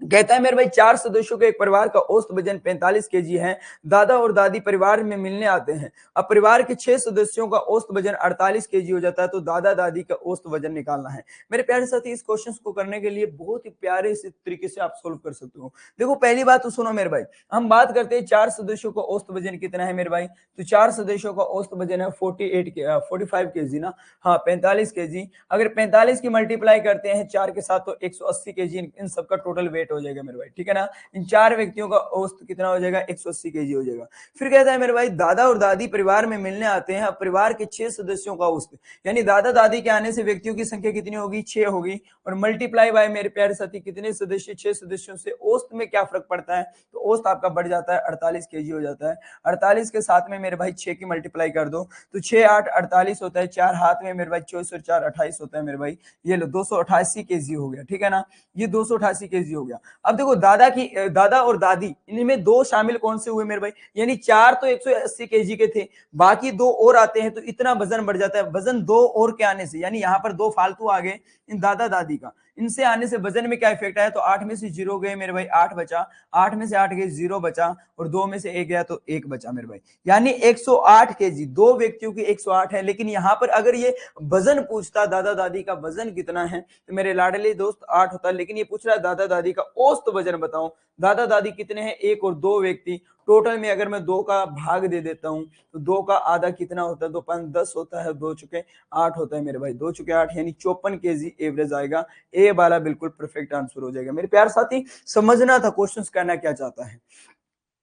कहता है मेरे भाई 4 सदस्यों के एक परिवार का औसत वजन 45 केजी है। दादा और दादी परिवार में मिलने आते हैं। अब परिवार के 6 सदस्यों का औसत वजन 48 केजी हो जाता है, तो दादा दादी का औसत वजन निकालना है। मेरे प्यारे साथी इस क्वेश्चन को करने के लिए बहुत ही प्यारे से तरीके से आप सोल्व कर सकते हो। देखो पहली बात तो सुनो मेरे भाई, हम बात करते हैं 4 सदस्यों का औसत वजन कितना है मेरे भाई, तो 4 सदस्यों का औसत वजन है 45 केजी ना, हाँ 45 केजी। अगर 45 की मल्टीप्लाई करते हैं 4 के साथ तो 180 केजी इन सबका टोटल वेट हो जाएगा मेरे भाई, ठीक है ना। इन 4 व्यक्तियों का औसत कितना हो जाएगा, 180 केजी हो जाएगा। फिर कहता है मेरे भाई दादा और दादी परिवार में मिलने आते हैं। अब परिवार के 6 सदस्यों का औसत, यानी दादा दादी के आने से व्यक्तियों की संख्या कितनी होगी, 6 होगी, और मल्टीप्लाई बाय मेरे प्यारे साथी कितने सदस्य, 6 सदस्यों से औसत में क्या फर्क पड़ता है, तो औसत आपका बढ़ जाता है 48 केजी हो जाता है। 48 के साथ में मेरे भाई 6 की मल्टीप्लाई कर दो, तो 6 8 48 होता है, 4 हाथ में मेरे भाई 24 और 4 28 होता है मेरे भाई, ये लो 288 केजी हो गया, ठीक है ना, ये 288 केजी हो गया। अब देखो दादा और दादी, इनमें 2 शामिल कौन से हुए मेरे भाई, यानी 4 तो 180 केजी के थे, बाकी 2 और आते हैं, तो इतना वजन बढ़ जाता है। वजन 2 और के आने से, यानी यहाँ पर 2 फालतू आ गए इन दादा दादी का, इनसे आने से वजन में क्या इफेक्ट आया, तो 8 में से 0 गए मेरे भाई, 8 बचा, 8 में से 8 गए 0 बचा, और 2 में से 1 गया तो 1 बचा मेरे भाई, यानी 108 केजी। 2 व्यक्तियों की 108 है, लेकिन यहाँ पर अगर ये वजन पूछता दादा दादी का वजन कितना है, तो मेरे लाडले दोस्त 8 होता, लेकिन ये पूछ रहा है दादा दादी का औसत वजन बताओ। दादा दादी कितने हैं, 1 और 2 व्यक्ति, टोटल में अगर मैं 2 का भाग दे देता हूं तो 2 का आधा कितना होता है, 2 5 10 होता है, 2 चुके 8 होता है मेरे भाई, 2 चुके 8, यानी 54 केजी एवरेज आएगा। ए वाला बिल्कुल परफेक्ट आंसर हो जाएगा। मेरे प्यार साथी समझना था क्वेश्चन करना क्या चाहता है।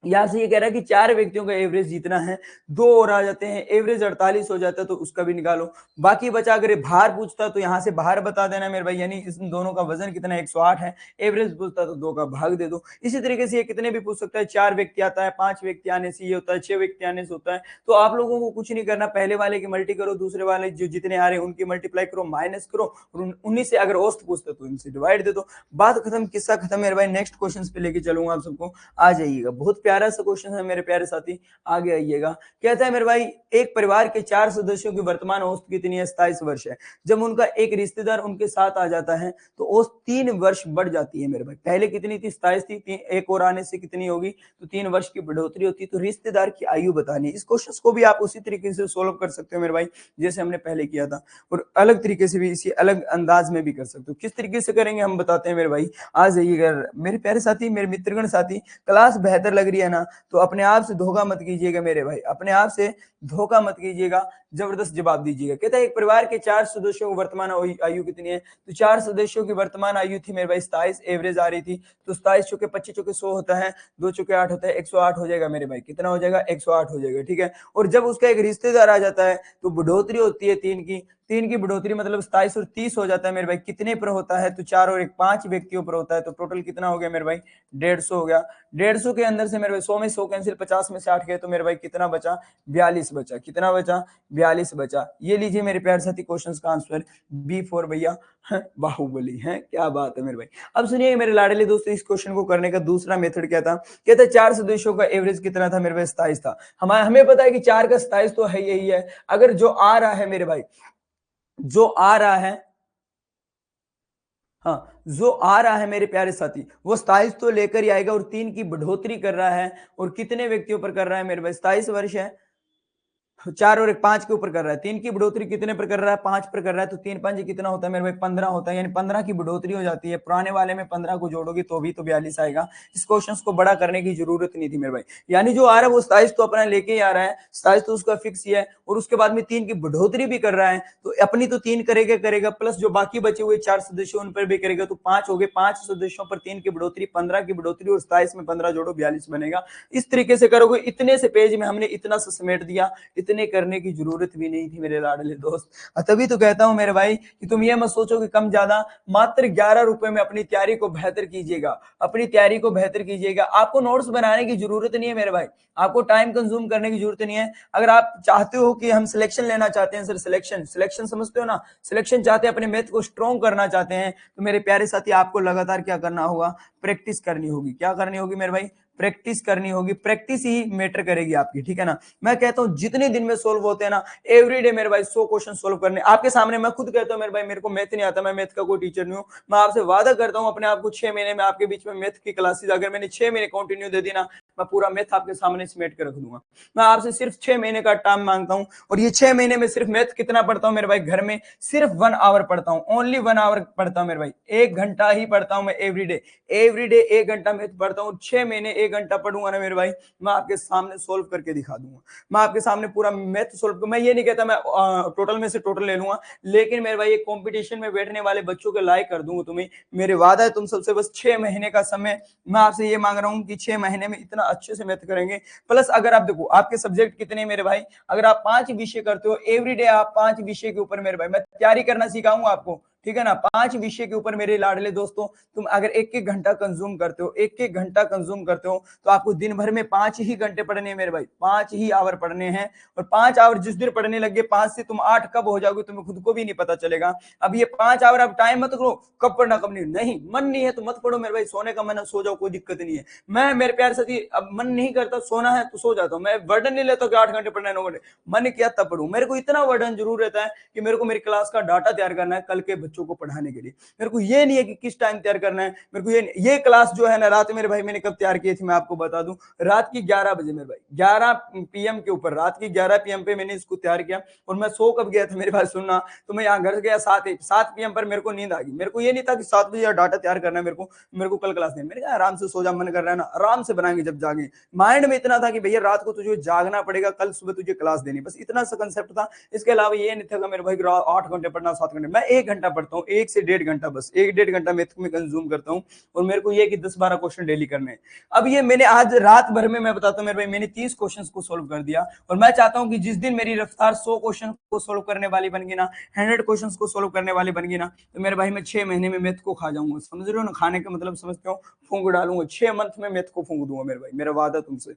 यहां से ये कह रहा है कि 4 व्यक्तियों का एवरेज जितना है, 2 और आ जाते हैं, एवरेज 48 हो जाता है, तो उसका भी निकालो। बाकी बचा, अगर भार पूछता तो यहां से बाहर बता देना मेरे भाई, यानी इन दोनों का वजन कितना है, 108 है। एवरेज पूछता तो 2 का भाग दे दो। इसी तरीके से ये कितने भी पूछ सकता है, 4 व्यक्ति आता है, 5 व्यक्ति आने से ये होता है, 6 व्यक्ति आने से होता है। तो आप लोगों को कुछ नहीं करना, पहले वाले की मल्टी करो, दूसरे वाले जो जितने आ रहे हैं उनकी मल्टीप्लाई करो, माइनस करो, और उन्हीं से अगर औसत पूछता तो इनसे डिवाइड दे दो। बात खत्म, किस्सा खत्म मेरे भाई। नेक्स्ट क्वेश्चन पे लेके चलूंगा आप सबको, आ जाइएगा। बहुत प्यारा सा क्वेश्चन है मेरे प्यारे साथी, आगे आइएगा। कहता है मेरे भाई, एक परिवार के 4 सदस्यों की वर्तमान औसत कितनी है? 27 वर्ष है। जब उनका एक रिश्तेदार उनके साथ आ जाता है तो औसत 3 वर्ष बढ़ जाती है मेरे भाई। पहले कितनी थी? 27 थी, एक और आने से कितनी होगी? तो 3 वर्ष की बढ़ोतरी होती है। तो रिश्तेदार की आयु बतानी है। इस क्वेश्चन को भी आप उसी तरीके से सोल्व कर सकते हो मेरे भाई, जैसे हमने पहले किया था, और अलग तरीके से भी, इसी अलग अंदाज में भी कर सकते हो। किस तरीके से करेंगे हम बताते हैं मेरे भाई, आ जाइएगा मेरे प्यारे साथी, मेरे मित्रगण साथी। क्लास बेहतर लग रही है ना, तो अपने आप से धोखा मत कीजिएगा मेरे भाई, अपने आप से धोखा मत कीजिएगा, जबरदस्त जवाब दीजिएगा। कहता है एक परिवार के 4 सदस्यों की वर्तमान आयु कितनी है? तो 4 सदस्यों की वर्तमान आयु थी मेरे भाई 27, एवरेज आ रही थी। तो 27 चुके 25 चुके 100 होता है, 2 चुके 8 होता है, 108 हो जाएगा मेरे भाई। कितना हो जाएगा? 108 हो जाएगा, ठीक है। और जब उसका एक रिश्तेदार आ जाता है तो बढ़ोतरी होती है 3 की बढ़ोतरी, मतलब 27 और 30 हो जाता है मेरे भाई। कितने पर होता है? तो 4 और 1 5 व्यक्तियों पर होता है। तो टोटल कितना हो गया मेरे भाई? 150 हो गया। 150 के अंदर से मेरे भाई 100 में 100 कैंसिल, 50 में से 8 गए, तो मेरे भाई कितना बचा? 42 बचा। कितना बचा? 42 बचा। ये लीजिए मेरे प्यारे साथी क्वेश्चन का आंसर B4 भैया, बाहुबली है। क्या बात है मेरे भाई। अब सुनिए मेरे लाडले दोस्तों, इस क्वेश्चन को करने का दूसरा मेथड क्या था? कहते हैं 4 सदस्यों का एवरेज कितना था मेरे भाई? 27 था। हमें पता है कि 4 का 27 तो है, यही है। अगर जो आ रहा है मेरे भाई, जो आ रहा है, हाँ, जो आ रहा है मेरे प्यारे साथी, वो 27 तो लेकर ही आएगा, और 3 की बढ़ोतरी कर रहा है। और कितने व्यक्तियों पर कर रहा है मेरे भाई? 27 वर्ष है, 4 और 1 5 के ऊपर कर रहा है। 3 की बढ़ोतरी कितने पर कर रहा है? 5 पर कर रहा है। तो 3 5 कितना होता है मेरे भाई? 15 होता है, यानी 15 की बढ़ोतरी हो जाती है। पुराने वाले में 15 को जोड़ोगे तो भी तो 42 आएगा। इस क्वेश्चन को बड़ा करने की जरूरत नहीं थी मेरे भाई, यानी जो आ रहा है वो 27 तो अपना लेके ही आ रहा है, 27 तो उसका फिक्स ही है, और उसके बाद में 3 की बढ़ोतरी भी कर रहा है। तो अपनी तो 3 करेगा, प्लस जो बाकी बचे हुए 4 सदस्य उन पर भी करेगा। तो 5 हो गए, 5 सदस्यों पर 3 की बढ़ोतरी, 15 की बढ़ोतरी, और 27 में 15 जोड़ो 42 बनेगा। इस तरीके से करोगे। इतने से पेज में हमने इतना सा समेट दिया, इतने करने की जरूरत भी नहीं थी मेरे लाडले दोस्त। तभी तो कहता हूं मेरे भाई कि तुम ये मत सोचो कि कम ज्यादा, मात्र 11 रुपए में अपनी तैयारी को बेहतर कीजिएगा, अपनी तैयारी को बेहतर कीजिएगा। आपको नोट्स बनाने की जरूरत नहीं है मेरे भाई, आपको टाइम कंज्यूम करने की जरूरत नहीं है। अगर आप चाहते हो कि हम सिलेक्शन लेना चाहते हैं, सर सिलेक्शन समझते हो ना, सिलेक्शन चाहते हैं, अपने मैथ को स्ट्रॉन्ग करना चाहते हैं, तो मेरे प्यारे साथी आपको लगातार क्या करना होगा? प्रैक्टिस करनी होगी। क्या करनी होगी मेरे भाई? प्रैक्टिस करनी होगी। प्रैक्टिस ही मैटर करेगी आपकी, ठीक है ना। मैं कहता हूं जितने दिन में सोल्व होते हैं ना, एवरीडे मेरे भाई 100 क्वेश्चन सोल्व करने आपके सामने। मैं खुद कहता हूं मेरे भाई, मेरे को मैथ नहीं आता, मैं मैथ का कोई टीचर नहीं हूं। मैं आपसे वादा करता हूं अपने आप को 6 महीने में आपके बीच में मैथ की क्लासेस, अगर मैंने 6 महीने कंटिन्यू दे दी ना, मैं पूरा मैथ आपके सामने समेट के रख दूंगा। मैं आपसे सिर्फ 6 महीने का टाइम मांगता हूं, और ये 6 महीने में सिर्फ मैथ कितना पढ़ता हूं मेरे भाई? घर में सिर्फ 1 आवर पढ़ता हूं, ओनली 1 आवर पढ़ता हूं मेरे भाई। 1 घंटा ही पढ़ता हूं मैं एवरीडे, एवरीडे 1 घंटा मैथ पढ़ता हूं। 6 महीने 1 घंटा पढ़ूंगा ना मेरे भाई, मैं आपके सामने सोल्व करके दिखा दूंगा। मैं आपके सामने पूरा मैथ सोल्व, मैं ये नहीं कहता मैं टोटल में से टोटल ले लूंगा, लेकिन मेरे भाई एक कंपटीशन में बैठने वाले बच्चों के लायक कर दूंगा तुम्हें। मेरे वादा है तुम सबसे, बस 6 महीने का समय मैं आपसे ये मांग रहा हूं कि 6 महीने में इतना अच्छे से मैथ करेंगे। प्लस अगर आप देखो आपके सब्जेक्ट कितने मेरे भाई, अगर आप 5 विषय करते हो एवरीडे, आप 5 विषय के ऊपर मेरे भाई मैं तैयारी करना सिखाऊंगा आपको, ठीक है ना। 5 विषय के ऊपर मेरे लाडले दोस्तों, तुम अगर 1 घंटा कंज्यूम करते हो, 1 घंटा कंज्यूम करते हो, तो आपको दिन भर में 5 ही घंटे पढ़ने हैं मेरे भाई, 5 ही आवर पढ़ने हैं। और 5 आवर जिस दिन पढ़ने लगे, 5 से तुम 8 कब हो जाओगे तुम्हें खुद को भी नहीं पता चलेगा। अब ये 5 आवर आप टाइम मत करो कब पढ़ना कब नहीं, मन नहीं है तो मत पढ़ो मेरे भाई, सोने का मन है सो जाओ, कोई दिक्कत नहीं है। मैं मेरे प्यार साथी, अब मन नहीं करता, सोना है तो सो जाता हूँ, मैं वर्डन नहीं लेता कि 8 घंटे पढ़ना है 9 घंटे, मन किया तब पढ़ू। मेरे को इतना वर्डन जरूर रहता है कि मेरे को मेरी क्लास का डाटा तैयार करना है कल के बच्चों को पढ़ाने के लिए। मेरे को ये नहीं है कि किस टाइम तैयार करना है, मेरे को ये क्लास जो है ना रात मेरे भाई मैंने कब तैयार की थी मैं आपको बता दूं, रात की 11 बजे मेरे भाई, 11 PM के ऊपर, रात की 11 PM पे मैंने इसको तैयार किया। और मैं सो कब गया था मेरे भाई सुनना, तो मैं यहाँ घर गया 7 PM पर, मेरे को नींद आ गई। मेरे को ये नहीं था कि 7 बजे डाटा तैयार करना है मेरे को कल क्लास नहीं। मैंने कहा आराम से सो जा, मन कर रहा है ना आराम से बनाएंगे जब जागे। माइंड में इतना था कि भैया रात को तुझे जागना पड़ेगा, कल सुबह तुझे क्लास देनी, बस इतना सा कंसेप्ट था। इसके अलावा ये नहीं था मेरे भाई 8 घंटे पढ़ना 7 घंटे, मैं 1 घंटा पढ़ता हूँ, 1 से 1.5 घंटा, बस 1 1.5 घंटा मैथ में कंज्यूम करता हूँ। और मेरे को ये कि 10-12 क्वेश्चन डेली करने हैं। अब ये मैंने आज रात भर में, मैं बताता हूँ मेरे भाई, मैंने 30 क्वेश्चन को सोल्व कर दिया। और मैं चाहता हूँ कि जिस दिन मेरी रफ्तार 100 क्वेश्चन को सोल्व करने वाली बन गई ना, 100 क्वेश्चन को सोल्व करने वाली बन गई ना, तो मेरे भाई मैं 6 महीने में मैथ को खा जाऊंगा। समझ रहे हो ना, खाने का मतलब समझते हो, फूंक डालूंगा 6 मंथ में मैथ को फूंक दूंगा मेरे भाई, मेरा वादा तुमसे।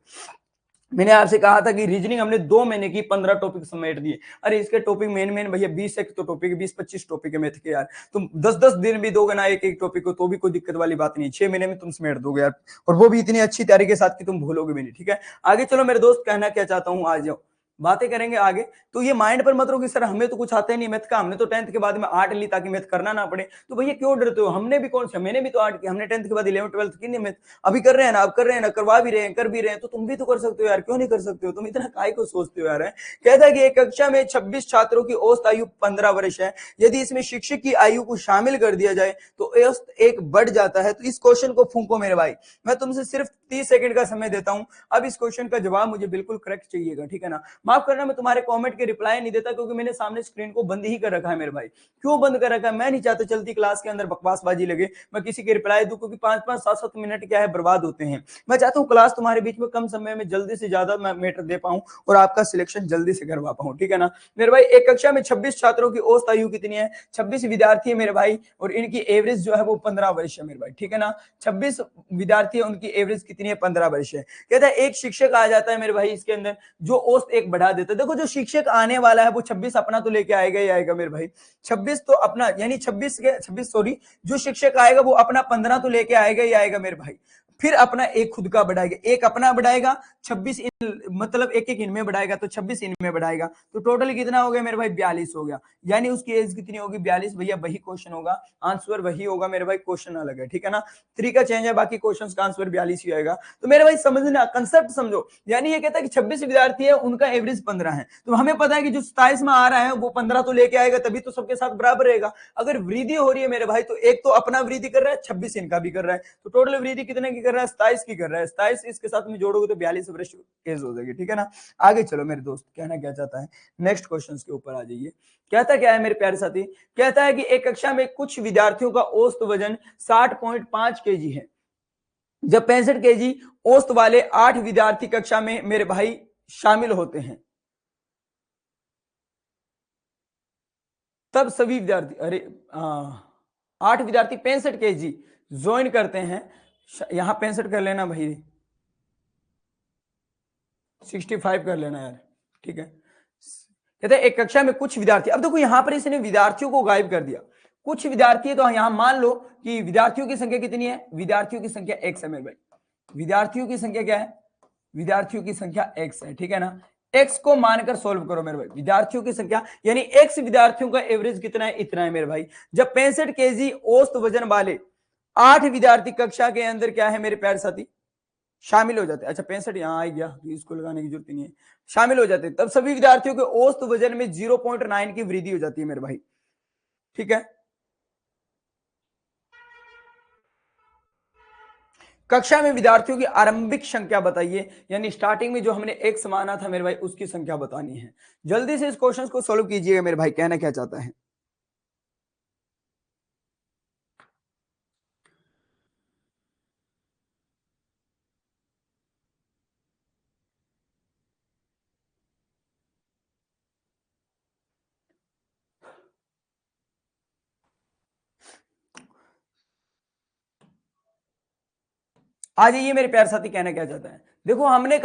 मैंने आपसे कहा था कि रीजनिंग हमने 2 महीने की 15 टॉपिक समेट दिए। अरे इसके टॉपिक मेन भैया 20 एक तो टॉपिक 20-25 टॉपिक है मैथ के यार। तुम 10-10 दिन भी दोगे ना एक एक टॉपिक को तो भी कोई दिक्कत वाली बात नहीं है। 6 महीने में तुम समेट दोगे यार, और वो भी इतनी अच्छी तरीके के साथ कि तुम भूलोगे भी नहीं। ठीक है, आगे चलो मेरे दोस्त, कहना क्या चाहता हूँ, आ जाओ बातें करेंगे आगे। तो ये माइंड पर मत रहो कि सर हमें तो कुछ आता ही नहीं मैथ का, हमने तो 10th के बाद में आर्ट ली ताकि मैथ करना ना पड़े। तो भैया क्यों डरते हो, हमने भी कौन सा, मैंने भी तो आर्ट की, हमने 10th के बाद 11th-12th की नहीं मैथ, अभी कर रहे हैं ना, अब कर रहे हैं ना, करवा भी रहे हैं, कर भी रहे हैं, तो तुम भी तो कर सकते हो यार, क्यों नहीं कर सकते हो, तुम इतना काहे को सोचते हो यार। कहता है कि एक कक्षा में 26 छात्रों की औसत आयु 15 वर्ष है, यदि इसमें शिक्षक की आयु को शामिल कर दिया जाए तो औसत एक बढ़ जाता है। तो इस क्वेश्चन को फूंको मेरे भाई, मैं तुमसे सिर्फ 30 सेकंड का समय देता हूं। अब इस क्वेश्चन का जवाब मुझे बिल्कुल करेक्ट चाहिएगा, ठीक है ना। माफ करना मैं तुम्हारे कमेंट के रिप्लाई नहीं देता क्योंकि मैंने सामने स्क्रीन को बंद ही कर रखा है मेरे भाई। क्यों बंद कर रखा है, मैं नहीं चाहता चलती क्लास के अंदर बकवासबाजी लगे, मैं किसी के रिप्लाई दूं, क्योंकि 5-5 7-7 मिनट क्या है बर्बाद होते हैं। मैं चाहता हूं क्लास तुम्हारे बीच में कम समय में जल्दी से ज्यादा मैं मैटर दे पाऊं और आपका सिलेक्शन जल्दी से करवा पाऊं, ठीक है ना मेरे भाई। एक कक्षा में 26 छात्रों की औसत आयु कितनी है, 26 विद्यार्थी है मेरे भाई, और इनकी एवरेज जो है वो 15 वर्ष है मेरे भाई, ठीक है ना। 26 विद्यार्थी है, उनकी एवरेज कितनी है, 15 वर्ष है। कहता है एक शिक्षक आ जाता है मेरे भाई इसके अंदर, जो औसत एक बढ़ा देता है। देखो जो शिक्षक आने वाला है वो 26 अपना तो लेके आएगा ही आएगा मेरे भाई, 26 तो अपना, यानी 26 सॉरी, जो शिक्षक आएगा वो अपना 15 तो लेके आएगा ही आएगा मेरे भाई, फिर अपना एक खुद का बढ़ाएगा, एक अपना बढ़ाएगा, 26 मतलब एक एक इनमें बढ़ाएगा तो 26 इनमें बढ़ाएगा, तो टोटल कितना हो गया मेरे भाई, 42 हो गया। यानी उसकी एज कितनी होगी, 42। भैया वही क्वेश्चन होगा, आंसर वही होगा मेरे भाई, क्वेश्चन अलग है, ठीक है ना, तरीका चेंज है, बाकी क्वेश्चन का आंसर 42 ही आएगा। तो मेरे भाई समझना, कंसेप्ट समझो। यानी ये कहता है कि 26 विद्यार्थी है, उनका एवरेज 15 है, तो हमें पता है कि जो 27 में आ रहा है वो 15 तो लेके आएगा, तभी तो सबके साथ बराबर रहेगा। अगर वृद्धि हो रही है मेरे भाई तो एक तो अपना वृद्धि कर रहा है, 26 इनका भी कर रहा है, तो टोटल वृद्धि कितने की कर रहा है, 27 की कर रहा है। 27 इसके साथ में जोड़ोगे तो 42 वर्ष एज हो जाएगी, ठीक है ना। आगे चलो मेरे दोस्त, कहना क्या चाहता है, नेक्स्ट क्वेश्चन के ऊपर आ जाइए। कहता क्या है मेरे प्यारे साथी, कहता है कि एक कक्षा में कुछ विद्यार्थियों का औसत वजन 60.5 केजी है, जब 65 केजी औसत वाले 8 विद्यार्थी कक्षा में मेरे भाई शामिल होते हैं, तब सभी विद्यार्थी, अरे 8 विद्यार्थी 65 केजी ज्वाइन करते हैं, यहां 65 कर लेना भाई, 65 कर लेना यार, ठीक है। कहते हैं एक कक्षा में कुछ विद्यार्थी, अब देखो यहां पर इसने विद्यार्थियों को गायब कर दिया, कुछ विद्यार्थी है, तो यहां मान लो कि विद्यार्थियों की संख्या कितनी है, विद्यार्थियों की संख्या x है मेरे भाई, विद्यार्थियों की संख्या क्या है, विद्यार्थियों की संख्या x है, ठीक है ना। x को मानकर सोल्व करो मेरे भाई, विद्यार्थियों की संख्या यानी x विद्यार्थियों का एवरेज कितना है, इतना है मेरे भाई। जब 65 केजी औसत वजन वाले 8 विद्यार्थी कक्षा के अंदर क्या है मेरे प्यारे साथी, शामिल हो जाते हैं। अच्छा 65 यहाँ आ गया, इसको लगाने की जरूरत नहीं है, शामिल हो जाते हैं, तब सभी विद्यार्थियों के औसत वजन में 0.9 की वृद्धि हो जाती है मेरे भाई, ठीक है। कक्षा में विद्यार्थियों की आरंभिक संख्या बताइए, यानी स्टार्टिंग में जो हमने एक्स माना था मेरे भाई उसकी संख्या बतानी है। जल्दी से इस क्वेश्चन को सोल्व कीजिएगा मेरे भाई, कहना क्या चाहता है। आ जाइए मेरे प्यारे साथी, कहना क्या चाहता है। देखो हमने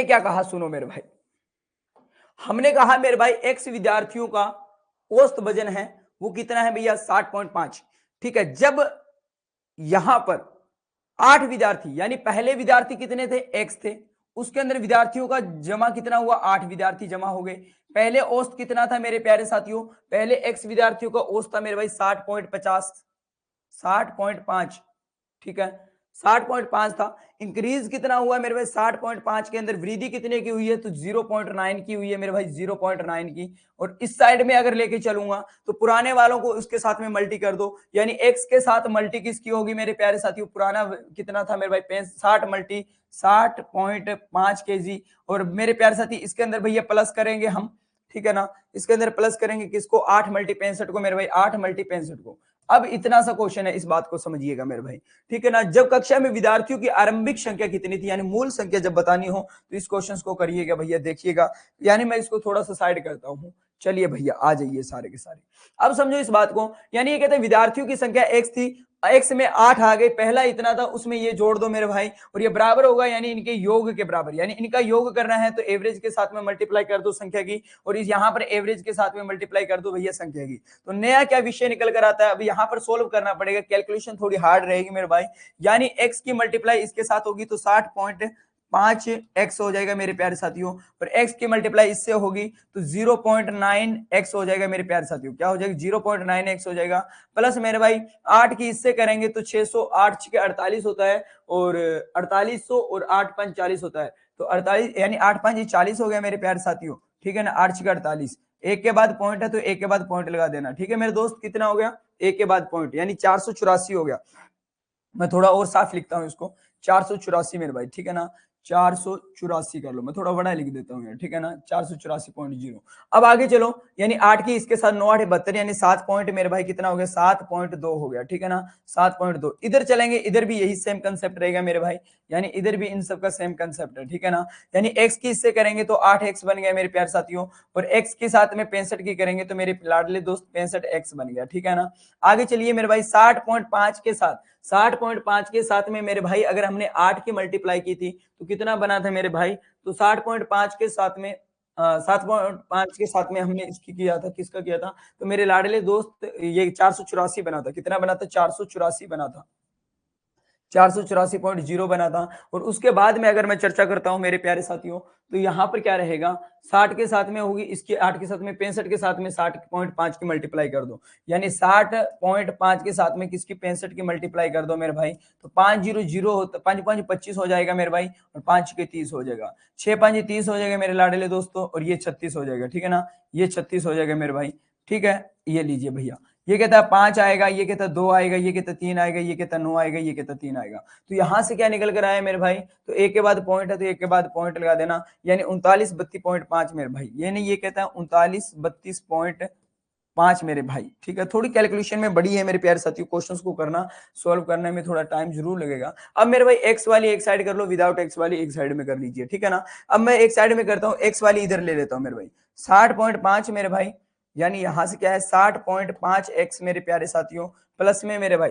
क्या कहा, सुनो मेरे भाई, हमने कहा मेरे भाई एक्स विद्यार्थियों का औसत वजन है वो कितना है भैया, 60.5, ठीक है। जब यहां पर 8 विद्यार्थी, यानी पहले विद्यार्थी कितने थे, एक्स थे, उसके अंदर विद्यार्थियों का जमा कितना हुआ, 8 विद्यार्थी जमा हो गए। पहले औसत कितना था मेरे प्यारे साथियों, पहले एक्स विद्यार्थियों का औसत था मेरे भाई 60.50, 60.5, ठीक है, 60.5 था। इंक्रीज कितना हुआ मेरे भाई, 60.5 के अंदर वृद्धि कितने की हुई है, तो 0.9 की हुई है मेरे भाई, 0.9 की। और इस साइड में अगर लेके चलूंगा तो पुराने वालों को उसके साथ में मल्टी कर दो, यानी x के साथ मल्टी किसकी होगी मेरे प्यारे साथियों, पुराना कितना था मेरे भाई 60 मल्टी 60.5 केजी, और मेरे प्यारे साथी इसके अंदर भैया प्लस करेंगे हम, ठीक है ना, इसके अंदर प्लस करेंगे किसको, 8 मल्टी 65 को मेरे भाई, 8 मल्टी 65 को। अब इतना सा क्वेश्चन है, इस बात को समझिएगा मेरे भाई, ठीक है ना। जब कक्षा में विद्यार्थियों की आरंभिक संख्या कितनी थी, यानी मूल संख्या जब बतानी हो तो इस क्वेश्चन को करिएगा भैया, देखिएगा, यानी मैं इसको थोड़ा सा साइड करता हूं। चलिए भैया आ जाइए सारे के सारे, अब समझो इस बात को, यानी ये कहते हैं विद्यार्थियों की संख्या x थी, x में 8 आ गए, पहला इतना था उसमें ये जोड़ दो मेरे भाई, और ये बराबर होगा यानी इनके योग के बराबर, यानी इनका योग करना है तो एवरेज के साथ में मल्टीप्लाई कर दो संख्या की, और इस यहाँ पर एवरेज के साथ में मल्टीप्लाई कर दो भैया संख्या की। तो नया क्या विषय निकल कर आता है, अब यहाँ पर सोल्व करना पड़ेगा, कैलकुलेशन थोड़ी हार्ड रहेगी मेरे भाई, यानी x की मल्टीप्लाई इसके साथ होगी तो 60.5x हो जाएगा मेरे प्यारे साथियों, और x की मल्टीप्लाई इससे होगी तो 0.9x हो जाएगा मेरे प्यारे साथियों, क्या हो जाएगा 0.9x हो जाएगा, प्लस मेरे भाई 8 की इससे करेंगे तो 600, 8 के 48 होता है, और 4800 और 8 5 40 होता है, तो 48 यानी 8 5 40 हो गया मेरे प्यारे साथियों, ठीक है ना, 8 के 48, एक के बाद पॉइंट है तो एक के बाद पॉइंट लगा देना, ठीक है मेरे दोस्त, कितना हो गया एक के बाद पॉइंट, यानी 484 हो गया। मैं थोड़ा और साफ लिखता हूं इसको, 484 मेरे भाई, ठीक है ना, 484 कर लो, मैं थोड़ा बड़ा लिख देता हूँ यार, ठीक है ना, 484.0। अब आगे चलो, यानी 8 की इसके साथ 9 8 72, यानी 7 पॉइंट मेरे भाई कितना हो गया 7.2 हो गया, ठीक है ना, 7.2। इधर चलेंगे, इधर भी यही सेम कंसेप्ट रहेगा मेरे भाई, यानी इधर भी इन सब का सेम कंसेप्ट है, ठीक है ना, यानी x की इससे करेंगे तो 8x बन गया मेरे प्यारे साथियों, और x के साथ में 65 की करेंगे तो मेरे लाडले दोस्त 65x बन गया, ठीक है ना। आगे चलिए मेरे भाई 60.5 के साथ, 60.5 के साथ में मेरे भाई अगर हमने 8 की मल्टीप्लाई की थी तो कितना बना था मेरे भाई, तो 60.5 के साथ में 7.5 के साथ में हमने इसकी किया था, किसका किया था, तो मेरे लाडले दोस्त ये 484 बना था, कितना बना था 484 बना था, 484.0 बना था। और उसके बाद में अगर मैं चर्चा करता हूं मेरे प्यारे साथियों, तो यहां पर क्या रहेगा, 60 के साथ में होगी इसके 8 के साथ में 65 के साथ में 60.5 की मल्टीप्लाई कर दो, यानी 60.5 के साथ में किसकी 65 की मल्टीप्लाई कर दो मेरे भाई, तो 500 होता 5 5 25 हो जाएगा मेरे भाई, और 5 के 30 हो जाएगा, 6 5 30 हो जाएगा मेरे लाडले दोस्तों, और ये 36 हो जाएगा, ठीक है ना, ये 36 हो जाएगा मेरे भाई, ठीक है, ये लीजिए भैया, ये कहता है 5 आएगा, ये कहता है 2 आएगा, ये कहता है 3 आएगा, ये कहता है 9 आएगा, ये कहता है 3 आएगा, तो यहां से क्या निकल कर आया मेरे भाई, तो एक के बाद पॉइंट है तो एक के बाद पॉइंट लगा देना, यानी 39 32.5 मेरे भाई, ये नहीं, ये कहता है 39 32.5 मेरे भाई, ठीक है। थोड़ी कैलकुलेशन में बड़ी है मेरे प्यारे साथियों, क्वेश्चंस को करना सोल्व करने में थोड़ा टाइम जरूर लगेगा। अब मेरे भाई एक्स वाली एक साइड कर लो, विदाउट एक्स वाली एक साइड में कर लीजिए, ठीक है ना। अब मैं एक साइड में करता हूँ, एक्स वाली इधर ले लेता हूँ मेरे भाई, 60.5 मेरे भाई, यानी यहां से क्या है 60.5x मेरे प्यारे साथियों, प्लस में मेरे भाई,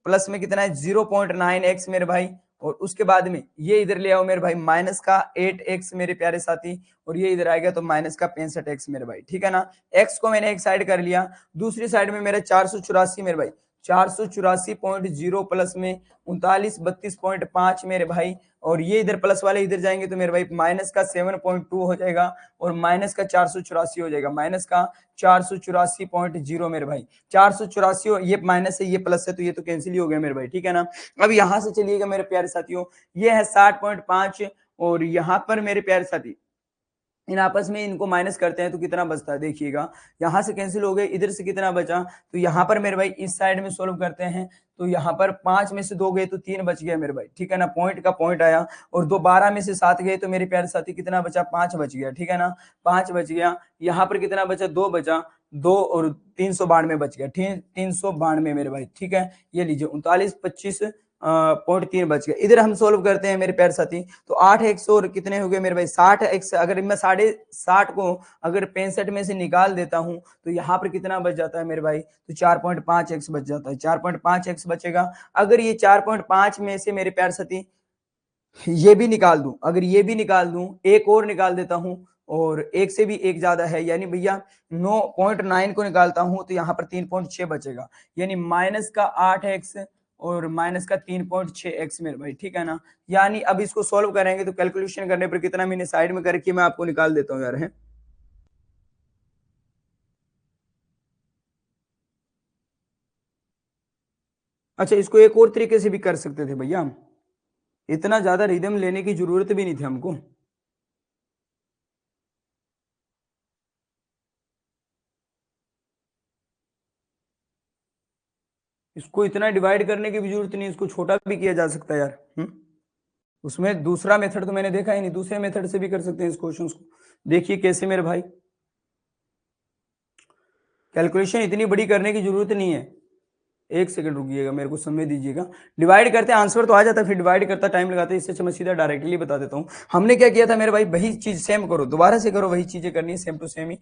प्लस में कितना है 0.9x मेरे भाई, और उसके बाद में ये इधर ले आओ मेरे भाई माइनस का 8x मेरे प्यारे साथी, और ये इधर आएगा तो माइनस का 65x मेरे भाई, ठीक है ना। x को मैंने एक साइड कर लिया, दूसरी साइड में मेरा 484 मेरे भाई, 484.0 प्लस में 39 32.5 मेरे भाई, और ये इधर प्लस वाले इधर जाएंगे तो मेरे भाई माइनस का 7.2 हो जाएगा, और माइनस का 484 हो जाएगा, माइनस का 484.0 मेरे भाई, 484, ये माइनस है ये प्लस है तो ये तो कैंसिल ही हो गया मेरे भाई, ठीक है ना। अब यहां से चलिएगा मेरे प्यारे साथियों, ये है 60.5, और यहां पर मेरे प्यारे साथी इन आपस में इनको माइनस करते हैं तो कितना बचता है, देखिएगा यहां से कैंसिल हो गए, इधर से कितना बचा, तो यहाँ पर मेरे भाई इस साइड में सोल्व करते हैं तो यहाँ पर 5 में से 2 गए तो 3 बच गया मेरे भाई, ठीक है ना, पॉइंट का पॉइंट आया, और 12 में से 7 गए तो मेरे प्यारे साथी कितना बचा, 5 बच गया, ठीक है ना, 5 बच गया, यहाँ पर कितना बचा, 2 बचा, 2 और 392 बच गया, 392 मेरे भाई, ठीक है, ये लीजिए 39 25.3 बच गया। इधर हम सोल्व करते हैं मेरे प्यारे साथी, तो 8x और कितने हो गए मेरे भाई 60x, अगर मैं 60 को अगर 65 में से निकाल देता हूं तो यहाँ पर कितना बच जाता है मेरे भाई, तो 4.5x बच जाता है, 4.5x बचेगा। अगर ये 4.5 में से मेरे प्यारे साथी ये भी निकाल दूं, अगर ये भी निकाल दूं, एक और निकाल देता हूं, और एक से भी एक ज्यादा है, यानी भैया 9.9 को निकालता हूं तो यहाँ पर 3.6 बचेगा, यानी माइनस का 8x और माइनस का 3.6x मेरे भाई, ठीक है ना। यानी अब इसको सॉल्व करेंगे तो कैलकुलेशन करने पर कितना मैंने साइड में करके मैं आपको निकाल देता हूँ यार, है। अच्छा, इसको एक और तरीके से भी कर सकते थे भैया, इतना ज्यादा रिदम लेने की जरूरत भी नहीं थी हमको। इसको इतना डिवाइड करने की भी जरूरत नहीं, इसको छोटा भी किया जा सकता है यार। उसमें दूसरा मेथड तो मैंने देखा ही नहीं, दूसरे मेथड से भी कर सकते हैं इस क्वेश्चन को, देखिए कैसे मेरे भाई, कैलकुलेशन इतनी बड़ी करने की जरूरत नहीं है। एक सेकंड रुकिएगा, मेरे को समय दीजिएगा, डिवाइड करते हैं आंसर तो आ जाता है, फिर डिवाइड करता टाइम लगाते हैं, इससे अच्छा मैं सीधा डायरेक्टली बता देता हूँ। हमने क्या किया था मेरे भाई, वही चीज सेम करो, दोबारा से करो, वही चीजें करनी है सेम टू सेम ही।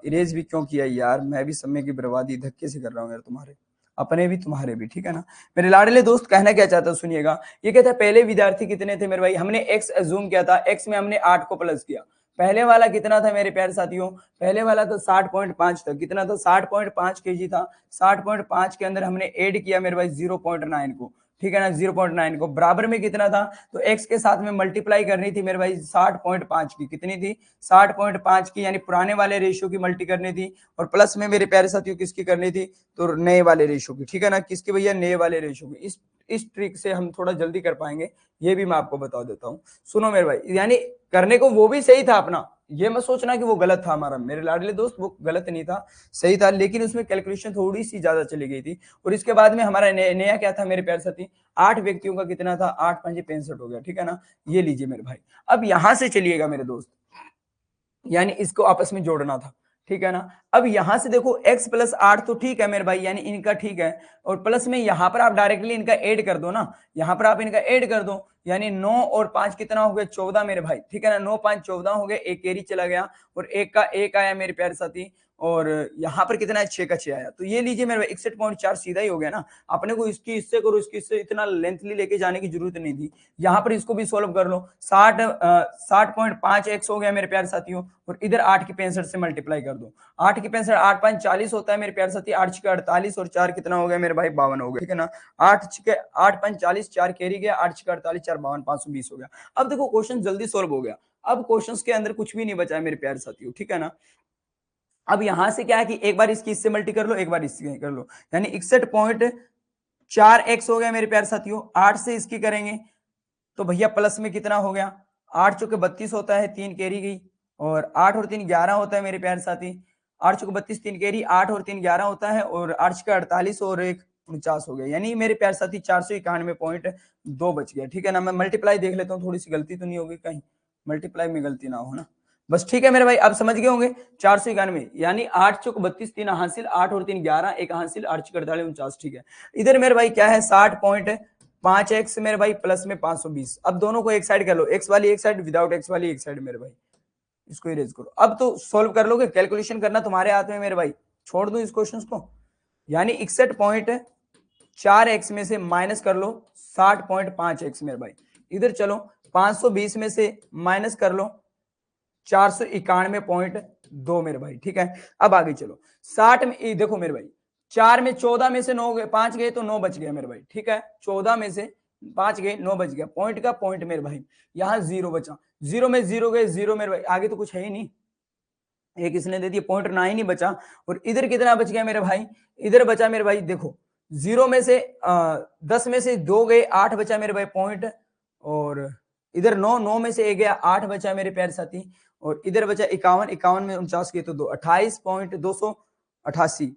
इरेज भी क्यों किया यार, मैं भी समय की बर्बादी धक्के से कर रहा हूँ यार तुम्हारे। अपने भी तुम्हारे भी, ठीक है ना। मेरे लाडले दोस्त कहना क्या चाहता है सुनिएगा। ये कहता है पहले विद्यार्थी कितने थे मेरे भाई, हमने एक्स अज्यूम किया था, एक्स में हमने 8 को प्लस किया। पहले वाला कितना था मेरे प्यारे साथियों, पहले वाला तो 60.5 था, कितना था 60.5 केजी था। 60.5 के अंदर हमने ऐड किया मेरे भाई 0.9 को, ठीक है ना, 0.9 को, बराबर में कितना था, तो x के साथ में मल्टीप्लाई करनी थी मेरे भाई 60.5 की, कितनी थी 60.5 की, यानी पुराने वाले रेशियो की मल्टी करनी थी, और प्लस में मेरे प्यारे साथियों किसकी करनी थी, तो नए वाले रेशियो की, ठीक है ना, किसकी भैया, नए वाले रेशियो की। इस ट्रिक से हम थोड़ा जल्दी कर पाएंगे, ये भी मैं आपको बता देता हूँ। सुनो मेरे भाई, यानी करने को वो भी सही था अपना, ये मत सोचना कि वो गलत था हमारा मेरे लाडले दोस्त, वो गलत नहीं था, सही था, लेकिन उसमें कैलकुलेशन थोड़ी सी ज्यादा चली गई थी। और इसके बाद में हमारा नया क्या था मेरे प्यारे साथी, 8 व्यक्तियों का कितना था, 8 5 65 हो गया, ठीक है ना। ये लीजिए मेरे भाई, अब यहां से चलिएगा मेरे दोस्त, यानी इसको आपस में जोड़ना था, ठीक है ना। अब यहां से देखो x प्लस 8 तो ठीक है मेरे भाई, यानी इनका ठीक है, और प्लस में यहां पर आप डायरेक्टली इनका ऐड कर दो ना, यहां पर आप इनका ऐड कर दो, यानी 9 और 5 कितना हो गया 14 मेरे भाई, ठीक है ना, 9 5 14 हो गए, एक कैरी चला गया, और एक का एक आया मेरे प्यारे साथी, और यहाँ पर कितना है 6 का 6 आया, तो ये लीजिए मेरे भाई 61.4 सीधा ही हो गया ना। अपने को इसकी इससे करो, इसकी इससे, इतना लेंथली लेके जाने की जरूरत नहीं थी। यहाँ पर इसको भी सोल्व कर लो, 60.5 एक्स हो गया मेरे प्यारे साथियों, और इधर 8 की 65 से मल्टीप्लाई कर दो, 8 की 65 8 5 40 होता है मेरे प्यारे साथी, 8 छके 48, और 4 कितना हो गया मेरे भाई 52 हो गया, ठीक है ना। 8 छके 8 5 40, 4 कैरी गया, 8 छके 48, 4 52, 520 हो गया। अब देखो क्वेश्चन जल्दी सोल्व हो गया, अब क्वेश्चंस के अंदर कुछ भी नहीं बचा है मेरे प्यारे साथियों, ठीक है ना। अब यहां से क्या है कि एक बार इसकी इससे मल्टी कर लो, एक बार इससे कर लो, यानी 61.4 एक्स हो गया मेरे प्यारे साथियों। 8 से इसकी करेंगे तो भैया प्लस में कितना हो गया, 8 चौके 32 होता है, 3 कैरी गई, और 8 और 3 11 होता है मेरे प्यारे साथी, 8 चौके 32, 3 कैरी, 8 और 3 11 होता है, और 8 छके 48, और 1 49 हो गया, यानी मेरे प्यारे साथी 491.2 बच गया, ठीक है ना। मैं मल्टीप्लाई देख लेता हूँ, थोड़ी सी गलती तो नहीं होगी कहीं, मल्टीप्लाई में गलती ना हो ना, बस ठीक है मेरे भाई, अब समझ गए होंगे। 491 यानी 8 चौक 32, 3 हासिल, 8 और 3 11, एक हासिल, 8 छके 48, 49, ठीक है। इधर मेरे भाई क्या है 60.5 मेरे भाई प्लस में 520, अब दोनों को एक साइड कर लो, एक्स वाली एक साइड, विदाउट एक्स वाली एक साइड मेरे भाई, इसको इरेज करो। अब तो सॉल्व कर लोगे, कैलकुलेशन करना तुम्हारे हाथ में मेरे भाई, छोड़ दो इस क्वेश्चन को, यानी 61.4 एक्स में से माइनस कर लो 60.5 एक्स मेरे भाई, इधर चलो 520 में से माइनस कर लो 491.2 मेरे भाई, ठीक है। अब आगे चलो 60 में देखो मेरे भाई, 4 में 14 में से 9 गए, 5 गए तो 9 बच गया मेरे भाई, ठीक है, 14 में से 5 गए 9 बच गया, पॉइंट का पॉइंट मेरे भाई, यहां 0 बचा, 0 में 0 गए 0 मेरे भाई, आगे तो कुछ है ही नहीं, एक इसने दे दिया, पॉइंट 9 ही बचा, और इधर कितना बच गया मेरे भाई, इधर बचा मेरे भाई देखो 0 में से 10 में से 2 गए, 8 बचा मेरे भाई पॉइंट, और इधर 9 में से 1 गया, 8 बचा मेरे प्यारे साथी, और इधर बचा 51, 51 में 49 किए तो 2, 28.288,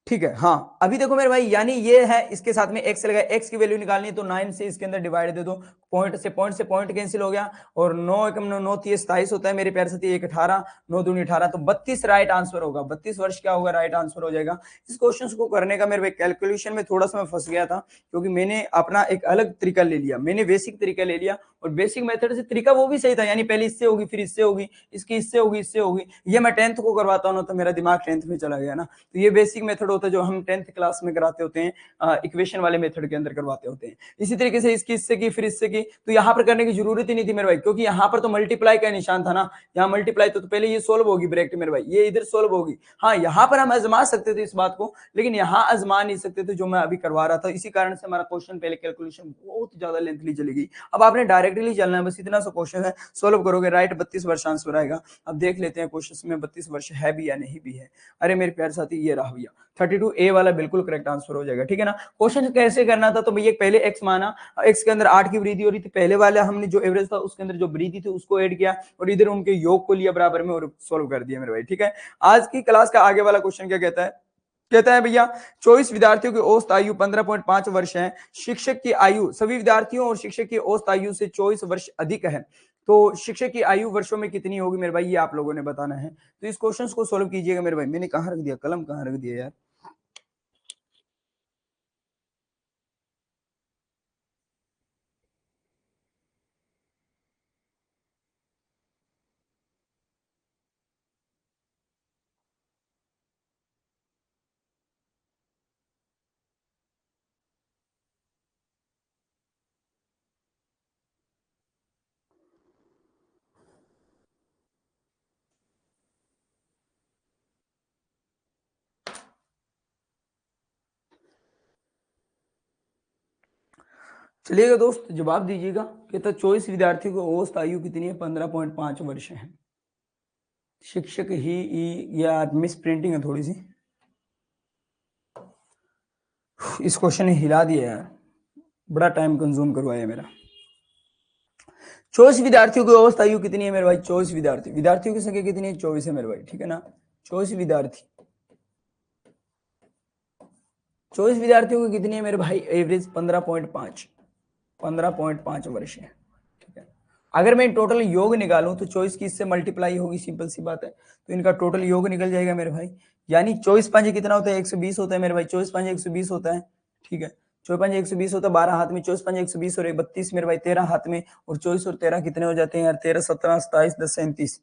ठीक है। हाँ अभी देखो मेरे भाई, यानी ये है, इसके साथ में x लगा, x की वैल्यू निकालनी है तो 9 से इसके अंदर डिवाइड दे दो, पॉइंट से पॉइंट कैंसिल हो गया, और 9 एकम 9 9 30 27 होता है मेरे प्यारे साथी, 1 18, 9 दूनी 18, तो 32 राइट आंसर होगा, 32 वर्ष क्या होगा, राइट आंसर हो जाएगा। इस क्वेश्चन को करने का मेरे भाई कैलकुलेशन में थोड़ा सा मैं फंस गया था, क्योंकि मैंने अपना एक अलग तरीका ले लिया, मैंने बेसिक तरीका ले लिया, और बेसिक मेथड से तरीका वो भी सही था, यानी पहले इससे होगी, फिर इससे होगी, इसकी इससे होगी, इससे होगी, ये मैं 10th को करवाता हूँ ना, तो मेरा दिमाग 10th में चला गया ना, तो ये बेसिक मेथड होता है जो हम 10th क्लास में कराते होते हैं, इक्वेशन वाले मेथड के अंदर करवाते होते हैं। इसी तरीके से इसकी इससे की, फिर इससे की, तो यहाँ पर करने की जरूरत ही नहीं थी मेरे भाई, क्योंकि यहाँ पर तो मल्टीप्लाई का निशान था ना, यहाँ मल्टीप्लाई तो पहले ये सोल्व होगी ब्रैकेट मेरे भाई, ये इधर सोल्व होगी। हाँ यहाँ पर हम आजमा सकते थे इस बात को, लेकिन यहाँ आजमा नहीं सकते थे जो मैं अभी करवा रहा था, इसी कारण से हमारा क्वेश्चन पहले कैलकुलेशन बहुत ज्यादा लेंथली चली गई। अब आपने डायरेक्टली चलना है, बस इतना सा क्वेश्चन है, सोल्व करोगे राइट 32 वर्ष आंसर आएगा। अब देख लेते हैं क्वेश्चन में 32 वर्ष है भी या नहीं भी है। अरे मेरे प्यारे साथी ये रहा भैया, 32 ए वाला बिल्कुल करेक्ट आंसर हो जाएगा, ठीक है ना। क्वेश्चन कैसे करना था, तो भैया पहले एक्स माना, एक्स के अंदर 8 की वृद्धि हो रही थी, पहले वाले हमने जो एवरेज था उसके अंदर जो वृद्धि थी उसको ऐड किया, और इधर उनके योग को लिया बराबर में, और सोल्व कर दिया मेरे भाई, ठीक है। आज की क्लास का आगे वाला क्वेश्चन क्या कहता है, कहता है भैया 24 विद्यार्थियों की औसत आयु 15.5 वर्ष है, शिक्षक की आयु, सभी विद्यार्थियों और शिक्षक की औसत आयु से 24 वर्ष अधिक है, तो शिक्षक की आयु वर्षों में कितनी होगी मेरे भाई, ये आप लोगों ने बताना है। तो इस क्वेश्चन को सोल्व कीजिएगा मेरे भाई, मैंने कहां रख दिया, कलम कहां रख दिया यार। चलिएगा दोस्त, जवाब दीजिएगा। कहता 24 विद्यार्थियों की औसत आयु कितनी है? 15.5 वर्ष है। शिक्षक ही या मिस प्रिंटिंग है थोड़ी सी, इस क्वेश्चन ने हिला दिया यार, बड़ा टाइम कंज्यूम करवाया मेरा। 24 विद्यार्थियों की औसत आयु कितनी है मेरे भाई? 24 विद्यार्थियों की संख्या कितनी है? 24 है मेरे भाई, ठीक है ना। 24 विद्यार्थी, 24 विद्यार्थियों की कितनी है मेरे भाई? एवरेज 15.5 वर्ष है, ठीक है। अगर मैं टोटल योग निकालूं तो 24 की इससे मल्टीप्लाई होगी, सिंपल सी बात है, तो इनका टोटल योग निकल जाएगा मेरे भाई। यानी 24 5 कितना होता है? 120 होता है मेरे भाई। 24 5 120 होता है, ठीक है। 24 5 120 होता है, 12 हाथ में 24 5 120 और 32 मेरे भाई 13 हाथ में, और 24 और 13 कितने हो जाते हैं यार? 13 17 27 10 37,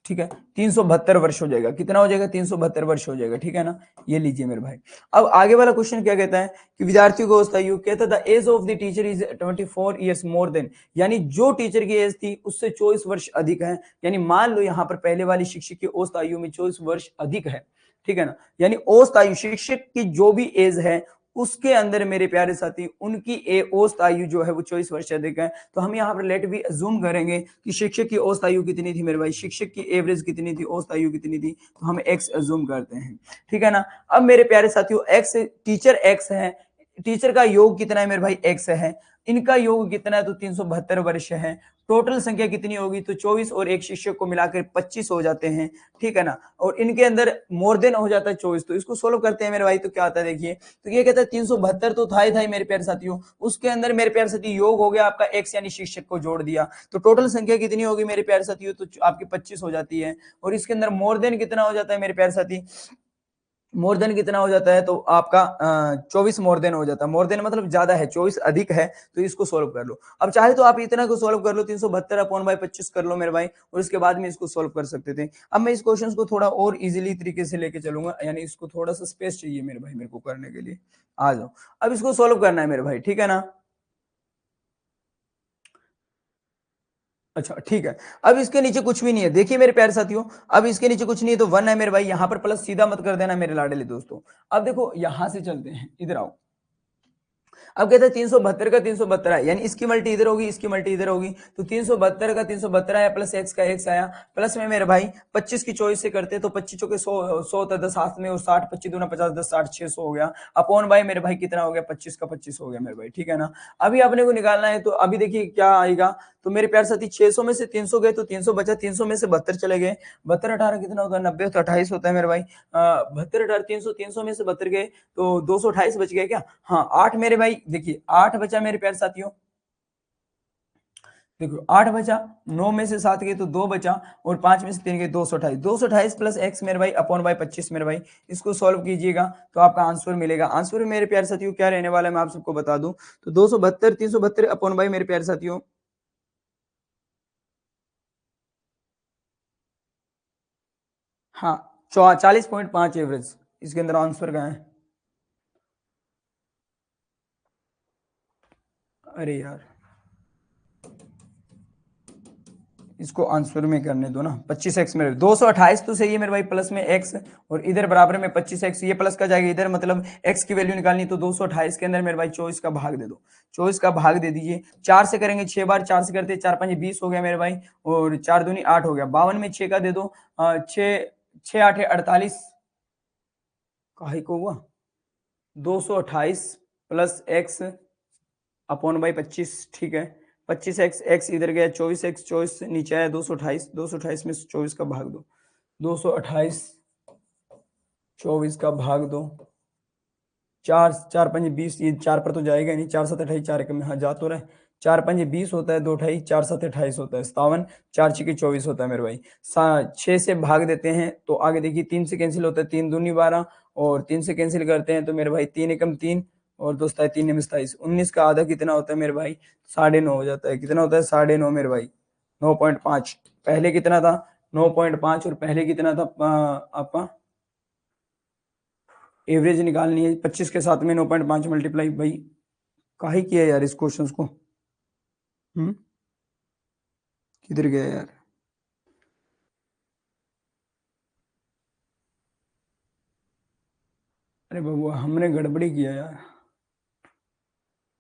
ठीक है। 372 वर्ष हो जाएगा। कितना हो जाएगा? 372 वर्ष हो जाएगा, ठीक है ना। ये लीजिए मेरे भाई। अब आगे वाला क्वेश्चन क्या कहता है कि विद्यार्थियों को औसत आयु, कहता the age of the teacher is 24 years more than, यानी जो टीचर की एज थी उससे 24 वर्ष अधिक है। यानी मान लो यहाँ पर पहले वाली शिक्षक की औसत आयु में 24 वर्ष अधिक है, ठीक है ना। यानी औसत आयु शिक्षक की जो भी एज है उसके अंदर मेरे प्यारे साथी उनकी औसत आयु जो है वो 24 वर्ष से अधिक है। तो हम यहाँ पर लेट भी अज्यूम करेंगे कि शिक्षक की औसत आयु कितनी थी मेरे भाई? शिक्षक की एवरेज कितनी थी? औसत आयु कितनी थी? तो हम एक्स अज्यूम करते हैं, ठीक है ना। अब मेरे प्यारे साथियों एक्स, टीचर एक्स है, टीचर का योग कितना है मेरे भाई? एक्स है। इनका योग कितना है? तो 372 वर्ष है। टोटल संख्या कितनी होगी? तो 24 और एक शिक्षक को मिलाकर 25 हो जाते हैं, ठीक है ना। और इनके अंदर मोर देन हो जाता है 24। तो इसको सोल्व करते हैं मेरे भाई, तो क्या आता है देखिए। तो ये कहता है 372 तो था ही मेरे प्यारे साथियों, उसके अंदर मेरे प्यारे साथी योग हो गया आपका एक्स, यानी शिक्षक को जोड़ दिया, तो टोटल संख्या कितनी होगी मेरे प्यारे साथियों? तो आपकी 25 हो जाती है। और इसके अंदर मोर देन कितना हो जाता है मेरे प्यारे साथी? मोर देन कितना हो जाता है? तो आपका 24 मोर देन हो जाता है। मोर देन मतलब ज्यादा है, 24 अधिक है, तो इसको सोल्व कर लो। अब चाहे तो आप इतना को सोल्व कर लो, 372 अपॉन बाई 25 कर लो मेरे भाई, और इसके बाद में इसको सोल्व कर सकते थे। अब मैं इस क्वेश्चन को थोड़ा और इजीली तरीके से लेके चलूंगा, यानी इसको थोड़ा सा स्पेस चाहिए मेरे भाई मेरे को करने के लिए। आ जाओ, अब इसको सोल्व करना है मेरे भाई, ठीक है ना। अच्छा ठीक है। अब इसके नीचे कुछ भी नहीं है, देखिए मेरे प्यारे साथियों, अब इसके नीचे कुछ नहीं है तो 1 है मेरे भाई। यहां पर प्लस सीधा मत कर देना मेरे लाडले दोस्तों। अब देखो यहां से चलते हैं, इधर आओ। अब कहते हैं 372 का 372 है, यानी इसकी मल्टी इधर होगी, इसकी मल्टी इधर होगी, तो 372 का 372 आया, प्लस एक्स का एक्स आया, प्लस में मेरे भाई 25 की चॉइस से करते तो 25 चौके 100 होता है 10 हाथ में, और 60 25 दूना 50 10 60 600 हो गया। अपॉन भाई मेरे भाई कितना हो गया? 25 का 25 हो गया मेरे भाई, ठीक है ना। अभी अपने को निकालना है, तो अभी देखिए क्या आएगा। तो मेरे प्यार साथी 600 में से 300 गए तो 300 बचा, 300 में से 72 चले गए, 72 18 कितना होता है? 90, तो 28 होता है मेरे भाई। 72 18 300, 300 में से 72 गए तो 228 बच गए क्या? हाँ 8 मेरे भाई, देखिए 8 बचा मेरे प्यार साथियों। देखो 8 बचा, 9 में से 7 गए तो 2 बचा, और 5 में से 3 गए 228, 228 प्लस एक्स मेरे भाई अपॉन बाई 25 मेरे भाई। इसको सॉल्व कीजिएगा तो आपका आंसर मिलेगा। आंसर मेरे प्यार साथियों क्या रहने वाला है मैं आप सबको बता दूं, तो 272 372 अपॉन बाई मेरे प्यार साथियों, हाँ 40.5 एवरेज इसके अंदर आंसर का है। अरे यार, इसको आंसर में करने दो ना। 25x मेरे 228 तो सही है मेरे भाई, प्लस में x, और इधर बराबर में 25x, ये प्लस का जाएगा इधर, मतलब x की वैल्यू निकालनी, तो 228 के अंदर मेरे भाई 24 का भाग दे दो। 24 का भाग दे दीजिए, 4 से करेंगे 6 बार, 4 से करते 4 5 20 हो गया मेरे भाई, और 4 दूनी 8 हो गया, 52 में 6 का दे दो, 6 6 8 48, काहे को हुआ 228 प्लस x अपॉन बाई 25, ठीक है। 25x, x इधर गया, 24x, 24 से नीचे आया 228, 228 में 24 का भाग दो, 228 24 का भाग दो, 4 4 5 20, ये 4 पर तो जाएगा नहीं, 4 7 28, 4 में हाँ जा तो रहे, 4 5 20 होता है, 2 28, 4 7 28 होता है 57, 4 6 24 होता है मेरे भाई। 6 से भाग देते हैं तो आगे देखिए 3 से कैंसिल होता है, 3 दूनी 12, और 3 से कैंसिल करते हैं तो मेरे भाई 3 एकम 3, और दोस्त है 3 में 27, 19 का आधा कितना होता है मेरे भाई? 9.5 हो जाता है। कितना होता है? 9.5 मेरे भाई, 9.5। पहले कितना था? 9.5, और पहले कितना था आपका? एवरेज निकालनी है 25 के साथ में 9.5 मल्टीप्लाई भाई, काहे किया यार इस क्वेश्चंस को। हम्म, किधर गया यार? अरे बबुआ हमने गड़बड़ी किया यार।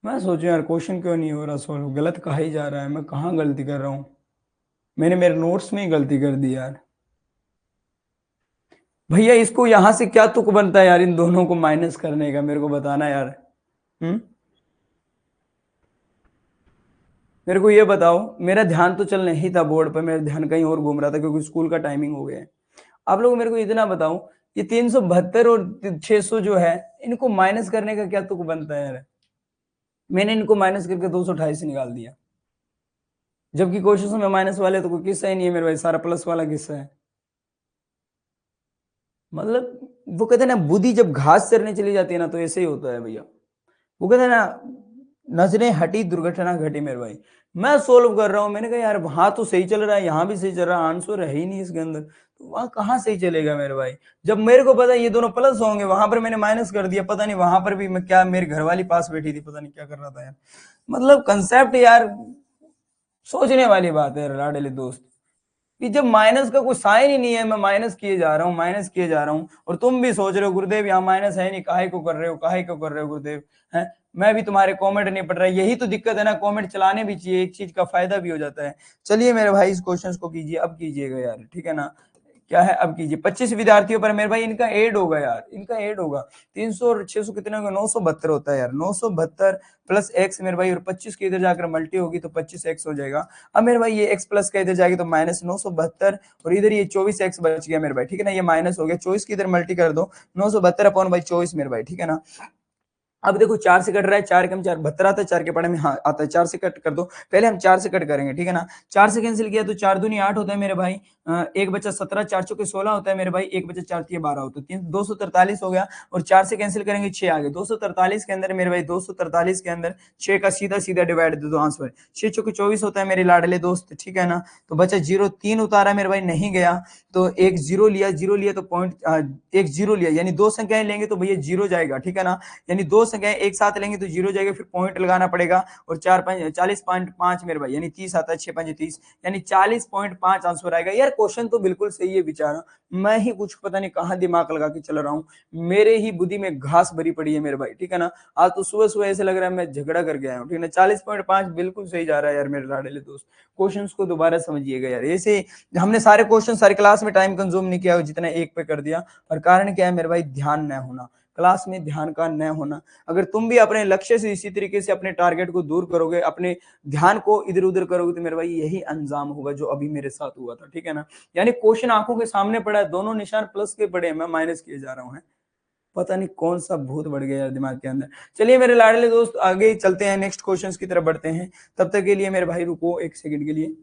मैं सोचूं यार क्वेश्चन क्यों नहीं हो रहा सॉल्व, गलत कहा ही जा रहा है, मैं कहाँ गलती कर रहा हूँ। मैंने मेरे नोट्स में ही गलती कर दी यार। भैया इसको यहां से क्या तुक बनता है यार इन दोनों को माइनस करने का, मेरे को बताना यार। हम्म, मेरे को ये बताओ, मेरा ध्यान तो चल नहीं था बोर्ड पर, मेरा ध्यान कहीं और घूम रहा था क्योंकि स्कूल का टाइमिंग हो गया है। आप लोग मेरे को इतना बताओ, ये 372 और 600 जो है, इनको माइनस करने का क्या तुक बनता है यार। मैंने इनको माइनस करके 228 निकाल दिया, जबकि क्वेश्चन में माइनस वाले तो कोई किस्सा ही नहीं है मेरे भाई, सारा प्लस वाला किस्सा है। मतलब वो कहते हैं ना, बुद्धि जब घास चरने चली जाती है ना तो ऐसे ही होता है भैया। वो कहते हैं ना, नजरें हटी दुर्घटना घटी मेरे भाई। मैं सोल्व कर रहा हूँ, मैंने कहा यार वहां तो सही चल रहा है, यहाँ भी सही चल रहा है, आंसर है ही नहीं इसके अंदर, तो वहां कहाँ सही चलेगा मेरे भाई। जब मेरे को पता है ये दोनों प्लस होंगे, वहां पर मैंने माइनस कर दिया, पता नहीं वहां पर भी मैं क्या, मेरी घरवाली पास बैठी थी, पता नहीं क्या कर रहा था यार। मतलब कंसेप्ट यार सोचने वाली बात है लाडले दोस्त, कि जब माइनस का कोई साइन ही नहीं है, मैं माइनस किए जा रहा हूँ, माइनस किए जा रहा हूँ, और तुम भी सोच रहे हो गुरुदेव यहाँ माइनस है नहीं, काहे को कर रहे हो, काहे को कर रहे हो गुरुदेव, है। मैं भी तुम्हारे कमेंट नहीं पढ़ रहा, यही तो दिक्कत है ना, कमेंट चलाने भी चाहिए, एक चीज का फायदा भी हो जाता है। चलिए मेरे भाई इस क्वेश्चन को कीजिए, अब कीजिएगा यार, ठीक है ना। क्या है अब कीजिए, 25 विद्यार्थियों पर मेरे भाई, इनका एड होगा यार, इनका एड होगा। 300 और 600 कितने होगा, 972 होता है यार, 972 प्लस एक्स मेरे भाई, और 25 की इधर जाकर मल्टी होगी तो 25 एक्स हो जाएगा। अब मेरे भाई ये एक्स प्लस का इधर जाएगी तो माइनस 972, और इधर ये 24 एक्स बच गया मेरे भाई, ठीक है ना, ये माइनस हो गया, 24 की इधर मल्टी कर दो, 972 अपॉन भाई 24 मेरे भाई, ठीक है ना। अब देखो 4 से कट रहा है, 4 कम 4 72 आता है, 4 के पढ़े में हाँ आता है, 4 से कट कर दो, पहले हम 4 से कट करेंगे, ठीक है ना। 4 से कैंसिल किया तो 4 दूनी 8 होता है मेरे भाई, एक बचा 17, 4 चौके 16 होता है मेरे भाई, एक बचा 4 तिये 12 होता है, 243 हो गया, और 4 से कैंसिल करेंगे 6 आ गए, 243 के अंदर मेरे भाई, 243 के अंदर 6 का सीधा सीधा डिवाइड दे दो आंसर, 6 चौके 24 होता है मेरे लाडले दोस्त, ठीक है ना। तो बचा 0, 3 उतारा मेरे भाई, नहीं गया, तो एक जीरो लिया, जीरो लिया तो पॉइंट, एक जीरो लिया, यानी दो संख्याएं लेंगे तो भैया जीरो जाएगा, ठीक है ना। यानी दो संख्याएं एक साथ लेंगे तो जीरो जाएगा, फिर पॉइंट लगाना पड़ेगा, और 40.5 मेरे भाई, यानी 30 आता है, 6×5 = 30, यानी 40.5 आंसर आएगा यार। क्वेश्चन तो बिल्कुल सही है बेचारा, मैं ही कुछ पता नहीं कहाँ दिमाग लगा के चल रहा हूँ, मेरे ही बुद्धि में घास भरी पड़ी है मेरे भाई, ठीक है ना। आज तो सुबह सुबह ऐसे लग रहा है मैं झगड़ा करके आया हूँ, ठीक है ना। 40.5 बिल्कुल सही जा रहा है यार मेरे लाडले दोस्त, क्वेश्चन को दोबारा समझिएगा यार। ऐसे हमने सारे क्वेश्चन सारी क्लास में टाइम कंज्यूम नहीं किया, जितना एक पे कर दिया, और कारण क्या है मेरे भाई, ध्यान न होना, क्लास में ध्यान का न होना। अगर तुम भी अपने लक्ष्य से इसी तरीके से अपने टारगेट को दूर करोगे, अपने ध्यान को इधर उधर करोगे, तो मेरे भाई यही अंजाम होगा जो अभी मेरे साथ हुआ था, ठीक है ना। यानी क्वेश्चन आंखों के सामने पड़ा है, दोनों निशान प्लस के पड़े हैं, मैं माइनस किए जा रहा हूँ, पता नहीं कौन सा भूत बढ़ गया यार दिमाग के अंदर। चलिए मेरे लाडले दोस्त आगे चलते हैं, नेक्स्ट क्वेश्चंस की तरफ बढ़ते हैं, तब तक के लिए मेरे भाई रुको एक सेकंड के लिए।